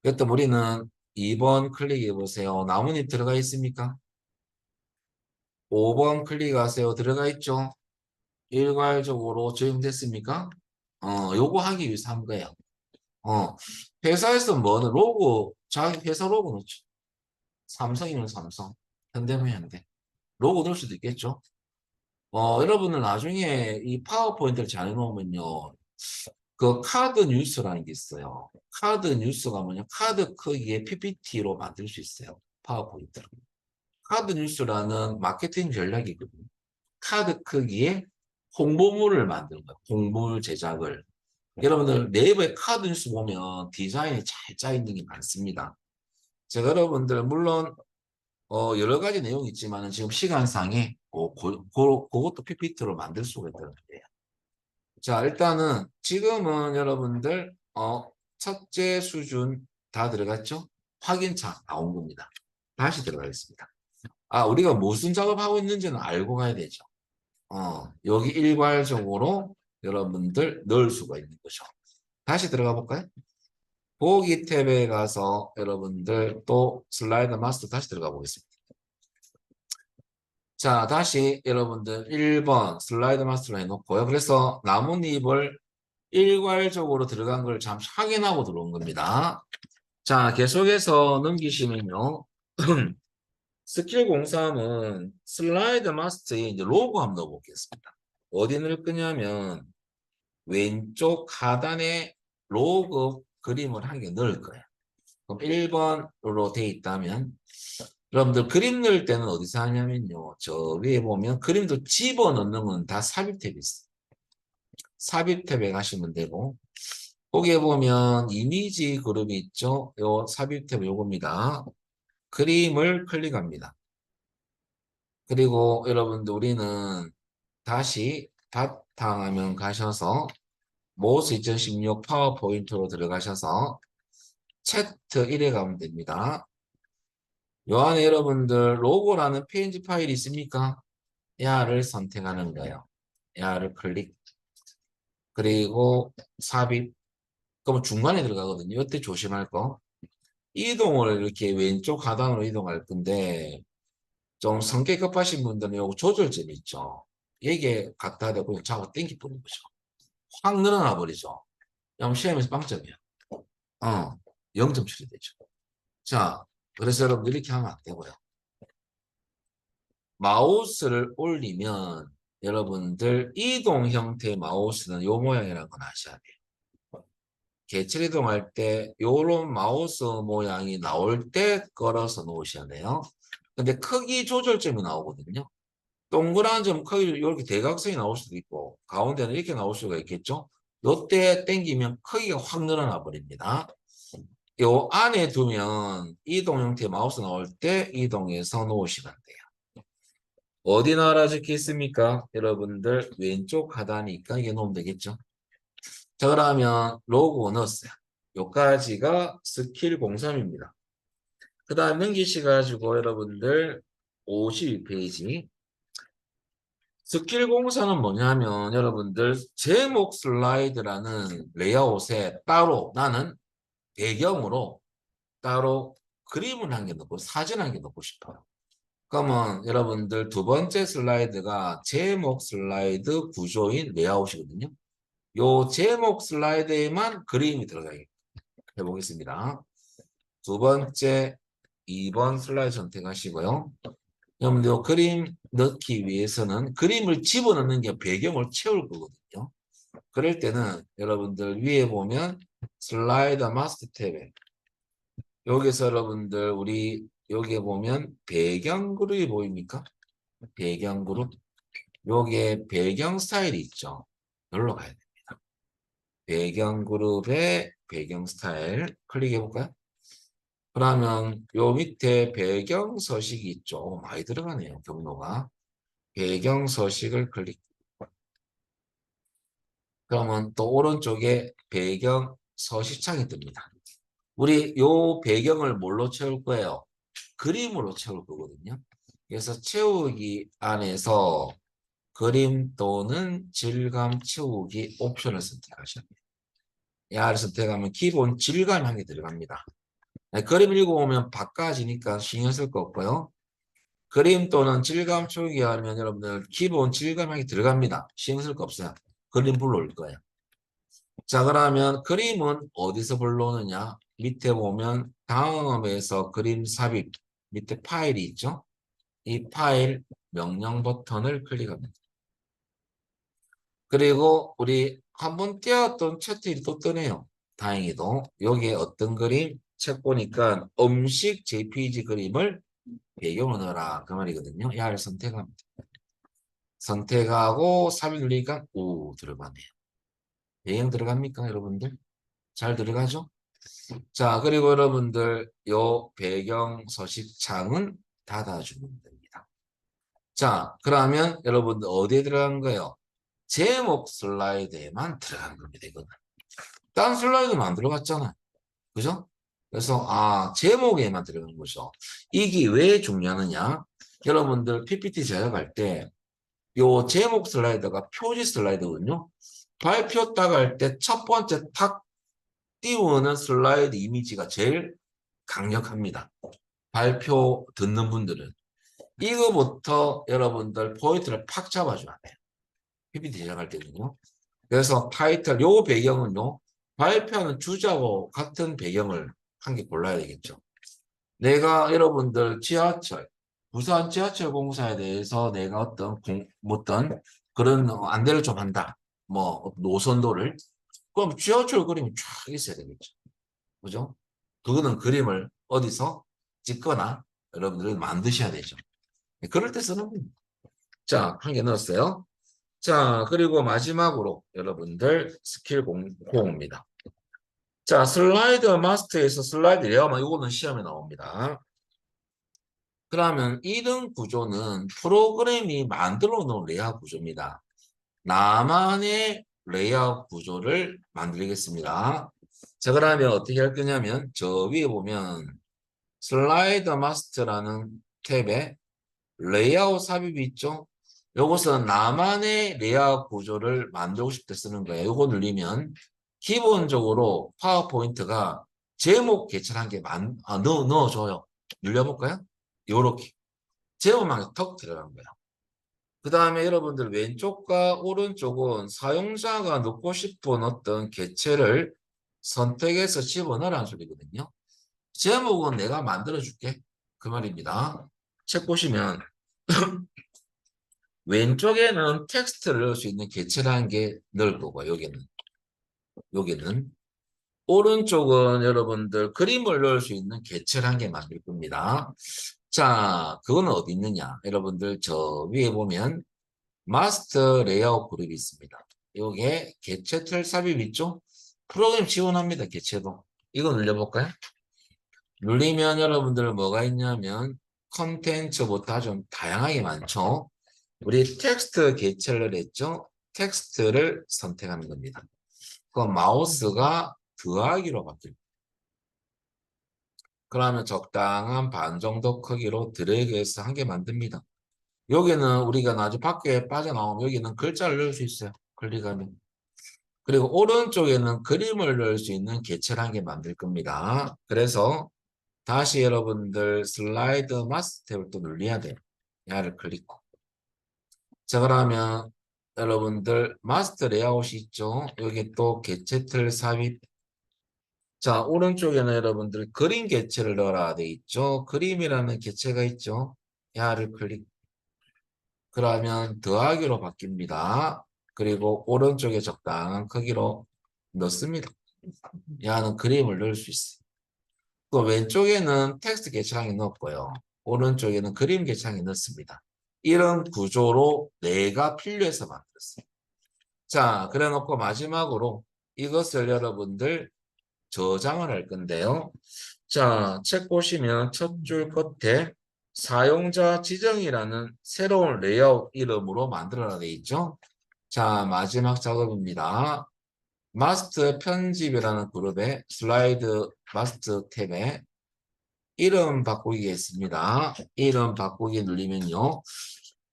그때 우리는 2번 클릭해 보세요. 나뭇잎 들어가 있습니까? 5번 클릭하세요. 들어가 있죠? 일괄적으로 적용됐습니까? 요거 하기 위해서 한 거예요. 회사에서 뭐는 로고, 자기 회사 로고 넣죠. 삼성이면 삼성, 현대면 현대. 로고 넣을 수도 있겠죠. 여러분은 나중에 이 파워포인트를 잘 해놓으면요. 그 카드 뉴스라는 게 있어요. 카드 뉴스가 뭐냐? 카드 크기의 PPT로 만들 수 있어요. 파워포인트로. 카드 뉴스라는 마케팅 전략이거든요. 카드 크기의 홍보물을 만드는 거예요. 홍보물 제작을. 여러분들 네이버에 카드 뉴스 보면 디자인이 잘 짜 있는 게 많습니다. 제가 여러분들 물론 여러 가지 내용이 있지만 지금 시간상에 그것도 PPT로 만들 수가 있다는 거예요. 자, 일단은 지금은 여러분들 첫째 수준 다 들어갔죠? 확인차 나온 겁니다. 다시 들어가겠습니다. 아, 우리가 무슨 작업하고 있는지는 알고 가야 되죠. 여기 일괄적으로 여러분들 넣을 수가 있는 거죠. 다시 들어가 볼까요? 보기 탭에 가서 여러분들 또 슬라이드 마스터 다시 들어가 보겠습니다. 자, 다시 여러분들 1번 슬라이드 마스터로 해놓고요. 그래서 나뭇잎을 일괄적으로 들어간 걸 잠시 확인하고 들어온 겁니다. 자, 계속해서 넘기시면요. 스킬 03은 슬라이드 마스터에 이제 로고 한번 넣어보겠습니다. 어디 넣을 거냐면 왼쪽 하단에 로고 그림을 한 개 넣을 거예요. 그럼 1번으로 돼 있다면 여러분들 그림 넣을 때는 어디서 하냐면요. 저 위에 보면 그림도 집어넣는 건 다 삽입 탭이 있어요. 삽입 탭에 가시면 되고 거기에 보면 이미지 그룹이 있죠. 요 삽입 탭 요겁니다. 그림을 클릭합니다. 그리고 여러분들 우리는 다시 바탕화면 가셔서 모스 2016 파워포인트로 들어가셔서 채트 1에 가면 됩니다. 요 안에 여러분들 로고라는 png 파일이 있습니까? 야를 선택하는 거예요. 야를 클릭. 그리고 삽입. 그럼 중간에 들어가거든요. 이때 조심할 거. 이동을 이렇게 왼쪽 하단으로 이동할 건데 좀 성격 급하신 분들은 요거 조절점 있죠. 이게 갖다 대고 그냥 잡아 당기 뿌리는 거죠. 확 늘어나 버리죠. 그럼 시험에서 빵점이야. 0점 처리되죠. 자, 그래서 여러분들 이렇게 하면 안 되고요. 마우스를 올리면 여러분들 이동 형태의 마우스는 요 모양이라는 건 아셔야 돼요. 개체 이동할 때 요런 마우스 모양이 나올 때 걸어서 놓으셔야 돼요. 근데 크기 조절점이 나오거든요. 동그란 점 크기 이렇게 대각선이 나올 수도 있고 가운데는 이렇게 나올 수가 있겠죠. 요때 당기면 크기가 확 늘어나 버립니다. 요 안에 두면 이동 형태 마우스 나올 때 이동해서 놓으시면 돼요. 어디 나라 적혀 있습니까? 여러분들 왼쪽 하단이니까 이게 놓으면 되겠죠. 자, 그러면 로고 넣었어요. 요까지가 스킬 03입니다. 그 다음 넘기시가지고 여러분들 52페이지. 스킬 공사는 뭐냐면 여러분들 제목 슬라이드라는 레이아웃에 따로 나는 배경으로 따로 그림을 한 개 넣고 사진 한 개 넣고 싶어요. 그러면 여러분들 두 번째 슬라이드가 제목 슬라이드 구조인 레이아웃이거든요. 요 제목 슬라이드에만 그림이 들어가 해보겠습니다. 두 번째 2번 슬라이드 선택하시고요. 여러분들 그림 넣기 위해서는 그림을 집어넣는 게 배경을 채울 거거든요. 그럴 때는 여러분들 위에 보면 슬라이드 마스터 탭에 여기서 여러분들 우리 여기에 보면 배경 그룹이 보입니까? 배경 그룹. 여기에 배경 스타일이 있죠. 여기로 가야 됩니다. 배경 그룹의 배경 스타일 클릭해 볼까요? 그러면 요 밑에 배경 서식이 있죠. 많이 들어가네요. 경로가. 배경 서식을 클릭. 그러면 또 오른쪽에 배경 서식창이 뜹니다. 우리 요 배경을 뭘로 채울 거예요? 그림으로 채울 거거든요. 그래서 채우기 안에서 그림 또는 질감 채우기 옵션을 선택하셔야 돼요. 야를 선택하면 기본 질감이 한 개 들어갑니다. 그림 읽어보면 바꿔지니까 신경 쓸 거 없고요. 그림 또는 질감 채우기 하면 여러분들 기본 질감이 한 개 들어갑니다. 신경 쓸 거 없어요. 그림 불러올 거예요. 자, 그러면 그림은 어디서 불러오느냐? 밑에 보면 다음에서 그림 삽입 밑에 파일이 있죠? 이 파일 명령 버튼을 클릭합니다. 그리고 우리 한번 띄웠던 채팅이 또 뜨네요. 다행히도. 여기에 어떤 그림? 책 보니까 음식 JPG 그림을 배경으로 넣어라. 그 말이거든요. 야를 선택합니다. 선택하고 삽입 누르니까 오 들어가네요. 배경 들어갑니까 여러분들? 잘 들어가죠? 자 그리고 여러분들 요 배경 서식창은 닫아주면 됩니다. 자 그러면 여러분들 어디에 들어간 거예요? 제목 슬라이드에만 들어간 겁니다. 이거는. 딴 슬라이드는 안 들어갔잖아요. 그죠? 그래서 제목에만 들어간 거죠. 이게 왜 중요하느냐? 여러분들 PPT 제작할 때 요 제목 슬라이드가 표지 슬라이드거든요. 발표 딱 할 때 첫 번째 탁 띄우는 슬라이드 이미지가 제일 강력합니다. 발표 듣는 분들은. 이거부터 여러분들 포인트를 팍 잡아줘야 돼요. PPT 제작할 때는요. 그래서 타이틀, 요 배경은요. 발표하는 주자하고 같은 배경을 한 개 골라야 되겠죠. 내가 여러분들 지하철, 부산 지하철 공사에 대해서 내가 어떤 그런 안내를 좀 한다. 뭐 노선도를. 그럼 지하철 그림이 쫙 있어야 되겠죠. 그죠? 그거는 그림을 어디서 찍거나 여러분들이 만드셔야 되죠. 그럴 때 쓰는 겁니다. 자, 한 개 넣었어요. 자, 그리고 마지막으로 여러분들 스킬 공입니다. 자, 슬라이드 마스터에서 슬라이드 레이아웃, 이거는 시험에 나옵니다. 그러면 이런 구조는 프로그램이 만들어 놓은 레이아웃 구조입니다. 나만의 레이아웃 구조를 만들겠습니다. 자, 그러면 어떻게 할 거냐면 저 위에 보면 슬라이드 마스터라는 탭에 레이아웃 삽입이 있죠. 요것은 나만의 레이아웃 구조를 만들고 싶을 때 쓰는 거예요. 요거 누르면 기본적으로 파워포인트가 제목 개찰한 게 넣어줘요. 눌려볼까요? 요렇게. 제목만 턱 들어간 거예요. 그 다음에 여러분들 왼쪽과 오른쪽은 사용자가 넣고 싶은 어떤 개체를 선택해서 집어넣으라는 소리거든요. 제목은 내가 만들어줄게. 그 말입니다. 책 보시면 왼쪽에는 텍스트를 넣을 수 있는 개체라는 게 넣을 거고 여기는 오른쪽은 여러분들 그림을 넣을 수 있는 개체라는 게 만들 겁니다. 자, 그거는 어디 있느냐? 여러분들 저 위에 보면 마스터 레이아웃 그룹이 있습니다. 요게 개체 틀 삽입 있죠? 프로그램 지원합니다. 개체도. 이거 눌려볼까요? 눌리면 여러분들 뭐가 있냐면 컨텐츠부터 좀 다양하게 많죠. 우리 텍스트 개체를 했죠. 텍스트를 선택하는 겁니다. 그 마우스가 더하기로 바뀔. 그러면 적당한 반 정도 크기로 드래그해서 한 개 만듭니다. 여기는 우리가 나중에 밖에 빠져나오면 여기는 글자를 넣을 수 있어요. 클릭하면. 그리고 오른쪽에는 그림을 넣을 수 있는 개체를 한 개 만들 겁니다. 그래서 다시 여러분들 슬라이드 마스터 탭을 또 눌러야 돼요. 야를 클릭. 자 그러면 여러분들 마스터 레이아웃이 있죠. 여기 또 개체 틀 삽입. 자 오른쪽에는 여러분들 그림 개체를 넣어라 돼 있죠. 그림이라는 개체가 있죠. 야를 클릭. 그러면 더하기로 바뀝니다. 그리고 오른쪽에 적당한 크기로 넣습니다. 야는 그림을 넣을 수 있어요. 또 왼쪽에는 텍스트 개체량이 넣었고요. 오른쪽에는 그림 개체량이 넣습니다. 이런 구조로 내가 필요해서 만들었어요. 자, 그래 놓고 마지막으로 이것을 여러분들 저장을 할 건데요. 자, 책 보시면 첫 줄 끝에 사용자 지정이라는 새로운 레이아웃 이름으로 만들어라 되어 있죠. 자, 마지막 작업입니다. 마스터 편집이라는 그룹의 슬라이드 마스터 탭에 이름 바꾸기가 있습니다. 이름 바꾸기 누르면요.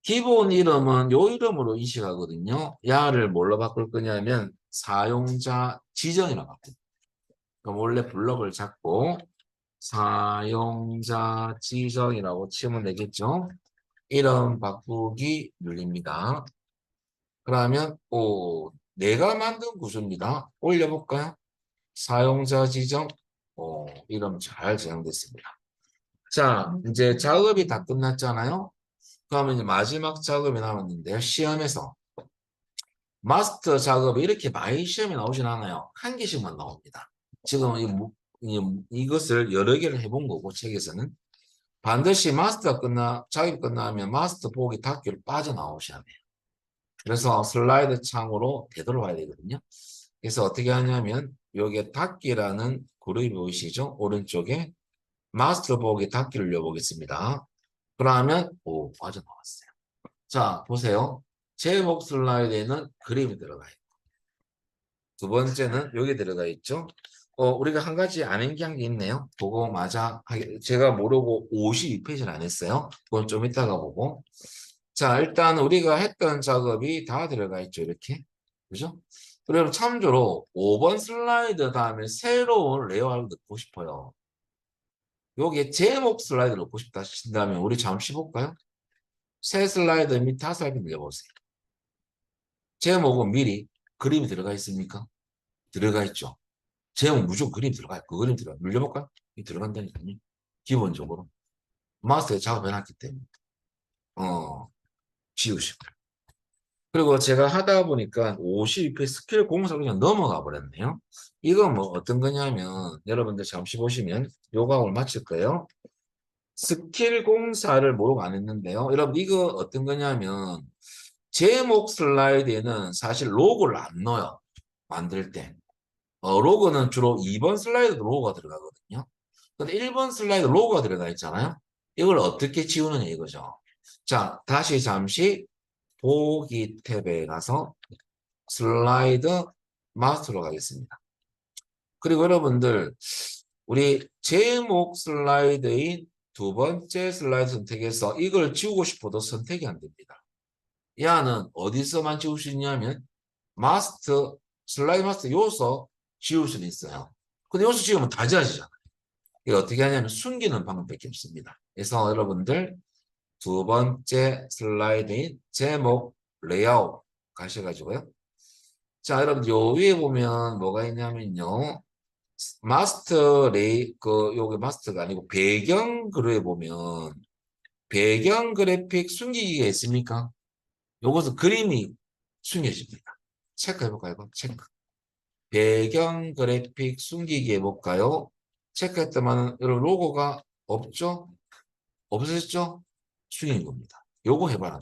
기본 이름은 요 이름으로 인식하거든요. 야를 뭘로 바꿀 거냐면 사용자 지정이라고 바꿉니다. 그럼 원래 블럭을 잡고 사용자 지정이라고 치면 되겠죠. 이름 바꾸기 눌립니다. 그러면 내가 만든 구조입니다. 올려볼까요? 사용자 지정 이름 잘 저장됐습니다. 자 이제 작업이 다 끝났잖아요. 그러면 이제 마지막 작업이 남았는데요. 시험에서 마스터 작업이 이렇게 많이 시험에 나오진 않아요. 한 개씩만 나옵니다. 지금 이것을 여러 개를 해본 거고 책에서는 반드시 작업이 끝나면 마스터 보기 닫기를 빠져나오셔야 돼요. 그래서 슬라이드 창으로 되돌아와야 되거든요. 그래서 어떻게 하냐면 여기에 닫기라는 그룹이 보이시죠? 오른쪽에 마스터 보기 닫기를 눌러보겠습니다. 그러면 빠져나왔어요. 자, 보세요. 제목 슬라이드에는 그림이 들어가 있고 두 번째는 여기 들어가 있죠. 우리가 한 가지 안 한게 있네요. 그거 맞아. 제가 모르고 52페이지를 안 했어요. 그건 좀 이따가 보고. 자, 일단 우리가 했던 작업이 다 들어가 있죠. 이렇게. 그죠? 그럼 참조로 5번 슬라이드 다음에 새로운 레이아웃을 넣고 싶어요. 여기에 제목 슬라이드 넣고 싶다 하신다면 우리 잠시 볼까요? 새 슬라이드 밑에 하슬비 늘려보세요. 제목은 미리 그림이 들어가 있습니까? 들어가 있죠. 제목 무조건 그림 들어가요. 그 그림 들어가요. 눌려볼까요? 이 들어간다니까요. 기본적으로. 마스터에 작업해놨기 때문에. 지우시고. 그리고 제가 하다 보니까 52페이지 스킬 공사로 그냥 넘어가 버렸네요. 이건 뭐 어떤 거냐면 여러분들 잠시 보시면 요가 오늘 마칠 거예요. 스킬 공사를 모르고 안 했는데요. 여러분 이거 어떤 거냐면 제목 슬라이드에는 사실 로고를 안 넣어요. 만들 때. 로고는 주로 2번 슬라이드 로고가 들어가거든요. 근데 1번 슬라이드 로고가 들어가 있잖아요. 이걸 어떻게 지우느냐 이거죠. 자, 다시 잠시 보기 탭에 가서 슬라이드 마스터로 가겠습니다. 그리고 여러분들 우리 제목 슬라이드인 두 번째 슬라이드 선택해서 이걸 지우고 싶어도 선택이 안 됩니다. 야는 어디서만 지울 수 있냐면 슬라이드 마스터 요소 지울 수는 있어요. 근데 요소 지우면 다 지워지잖아요. 이게 어떻게 하냐면 숨기는 방법밖에 없습니다. 그래서 여러분들 두 번째 슬라이드인 제목 레이아웃 가셔가지고요. 자, 여러분 요 위에 보면 뭐가 있냐면요. 여기 마스터가 아니고 배경 그룹에 보면 배경 그래픽 숨기기가 있습니까? 요것은 그림이 숨겨집니다. 체크해볼까요? 이거? 체크. 배경 그래픽 숨기기 해볼까요? 체크했더만 여러분 로고가 없죠? 없으셨죠? 숨긴 겁니다. 요거 해봐라.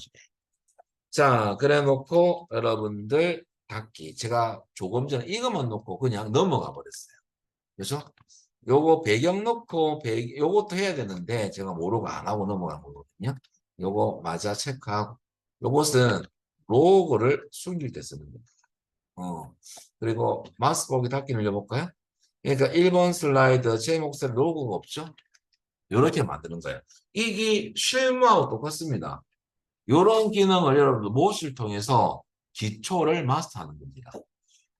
자, 그래 놓고 여러분들 닫기. 제가 조금 전에 이것만 놓고 그냥 넘어가 버렸어요. 그죠? 요거 배경 놓고 요것도 해야 되는데 제가 모르고 안 하고 넘어간 거거든요. 요거 맞아 체크하고 요것은 로고를 숨길 때 쓰는 겁니다. 그리고 마우스 보기 닫기 눌러볼까요? 그러니까 1번 슬라이드 제목에 로고가 없죠? 이렇게 만드는 거예요. 이게 실무하고 똑같습니다. 이런 기능을 여러분들 무엇을 통해서 기초를 마스터하는 겁니다.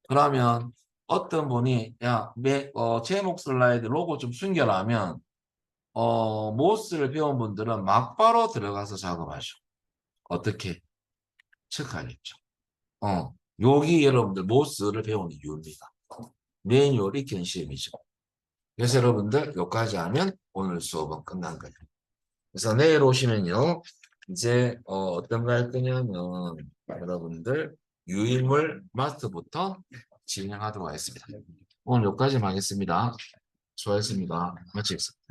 그러면 어떤 분이 제목 슬라이드 로고 좀 숨겨라 하면 모스를 배운 분들은 막바로 들어가서 작업하죠. 어떻게? 체크하겠죠. 여기 여러분들 모스를 배우는 이유입니다. 매뉴얼 익히는 시험이죠. 그래서 여러분들 여기까지 하면 오늘 수업은 끝난 거예요. 그래서 내일 오시면요. 이제 어떤 거 할 거냐면 여러분들 유인물 마스터부터 진행하도록 하겠습니다. 오늘 여기까지 하겠습니다. 수고하셨습니다. 마치겠습니다.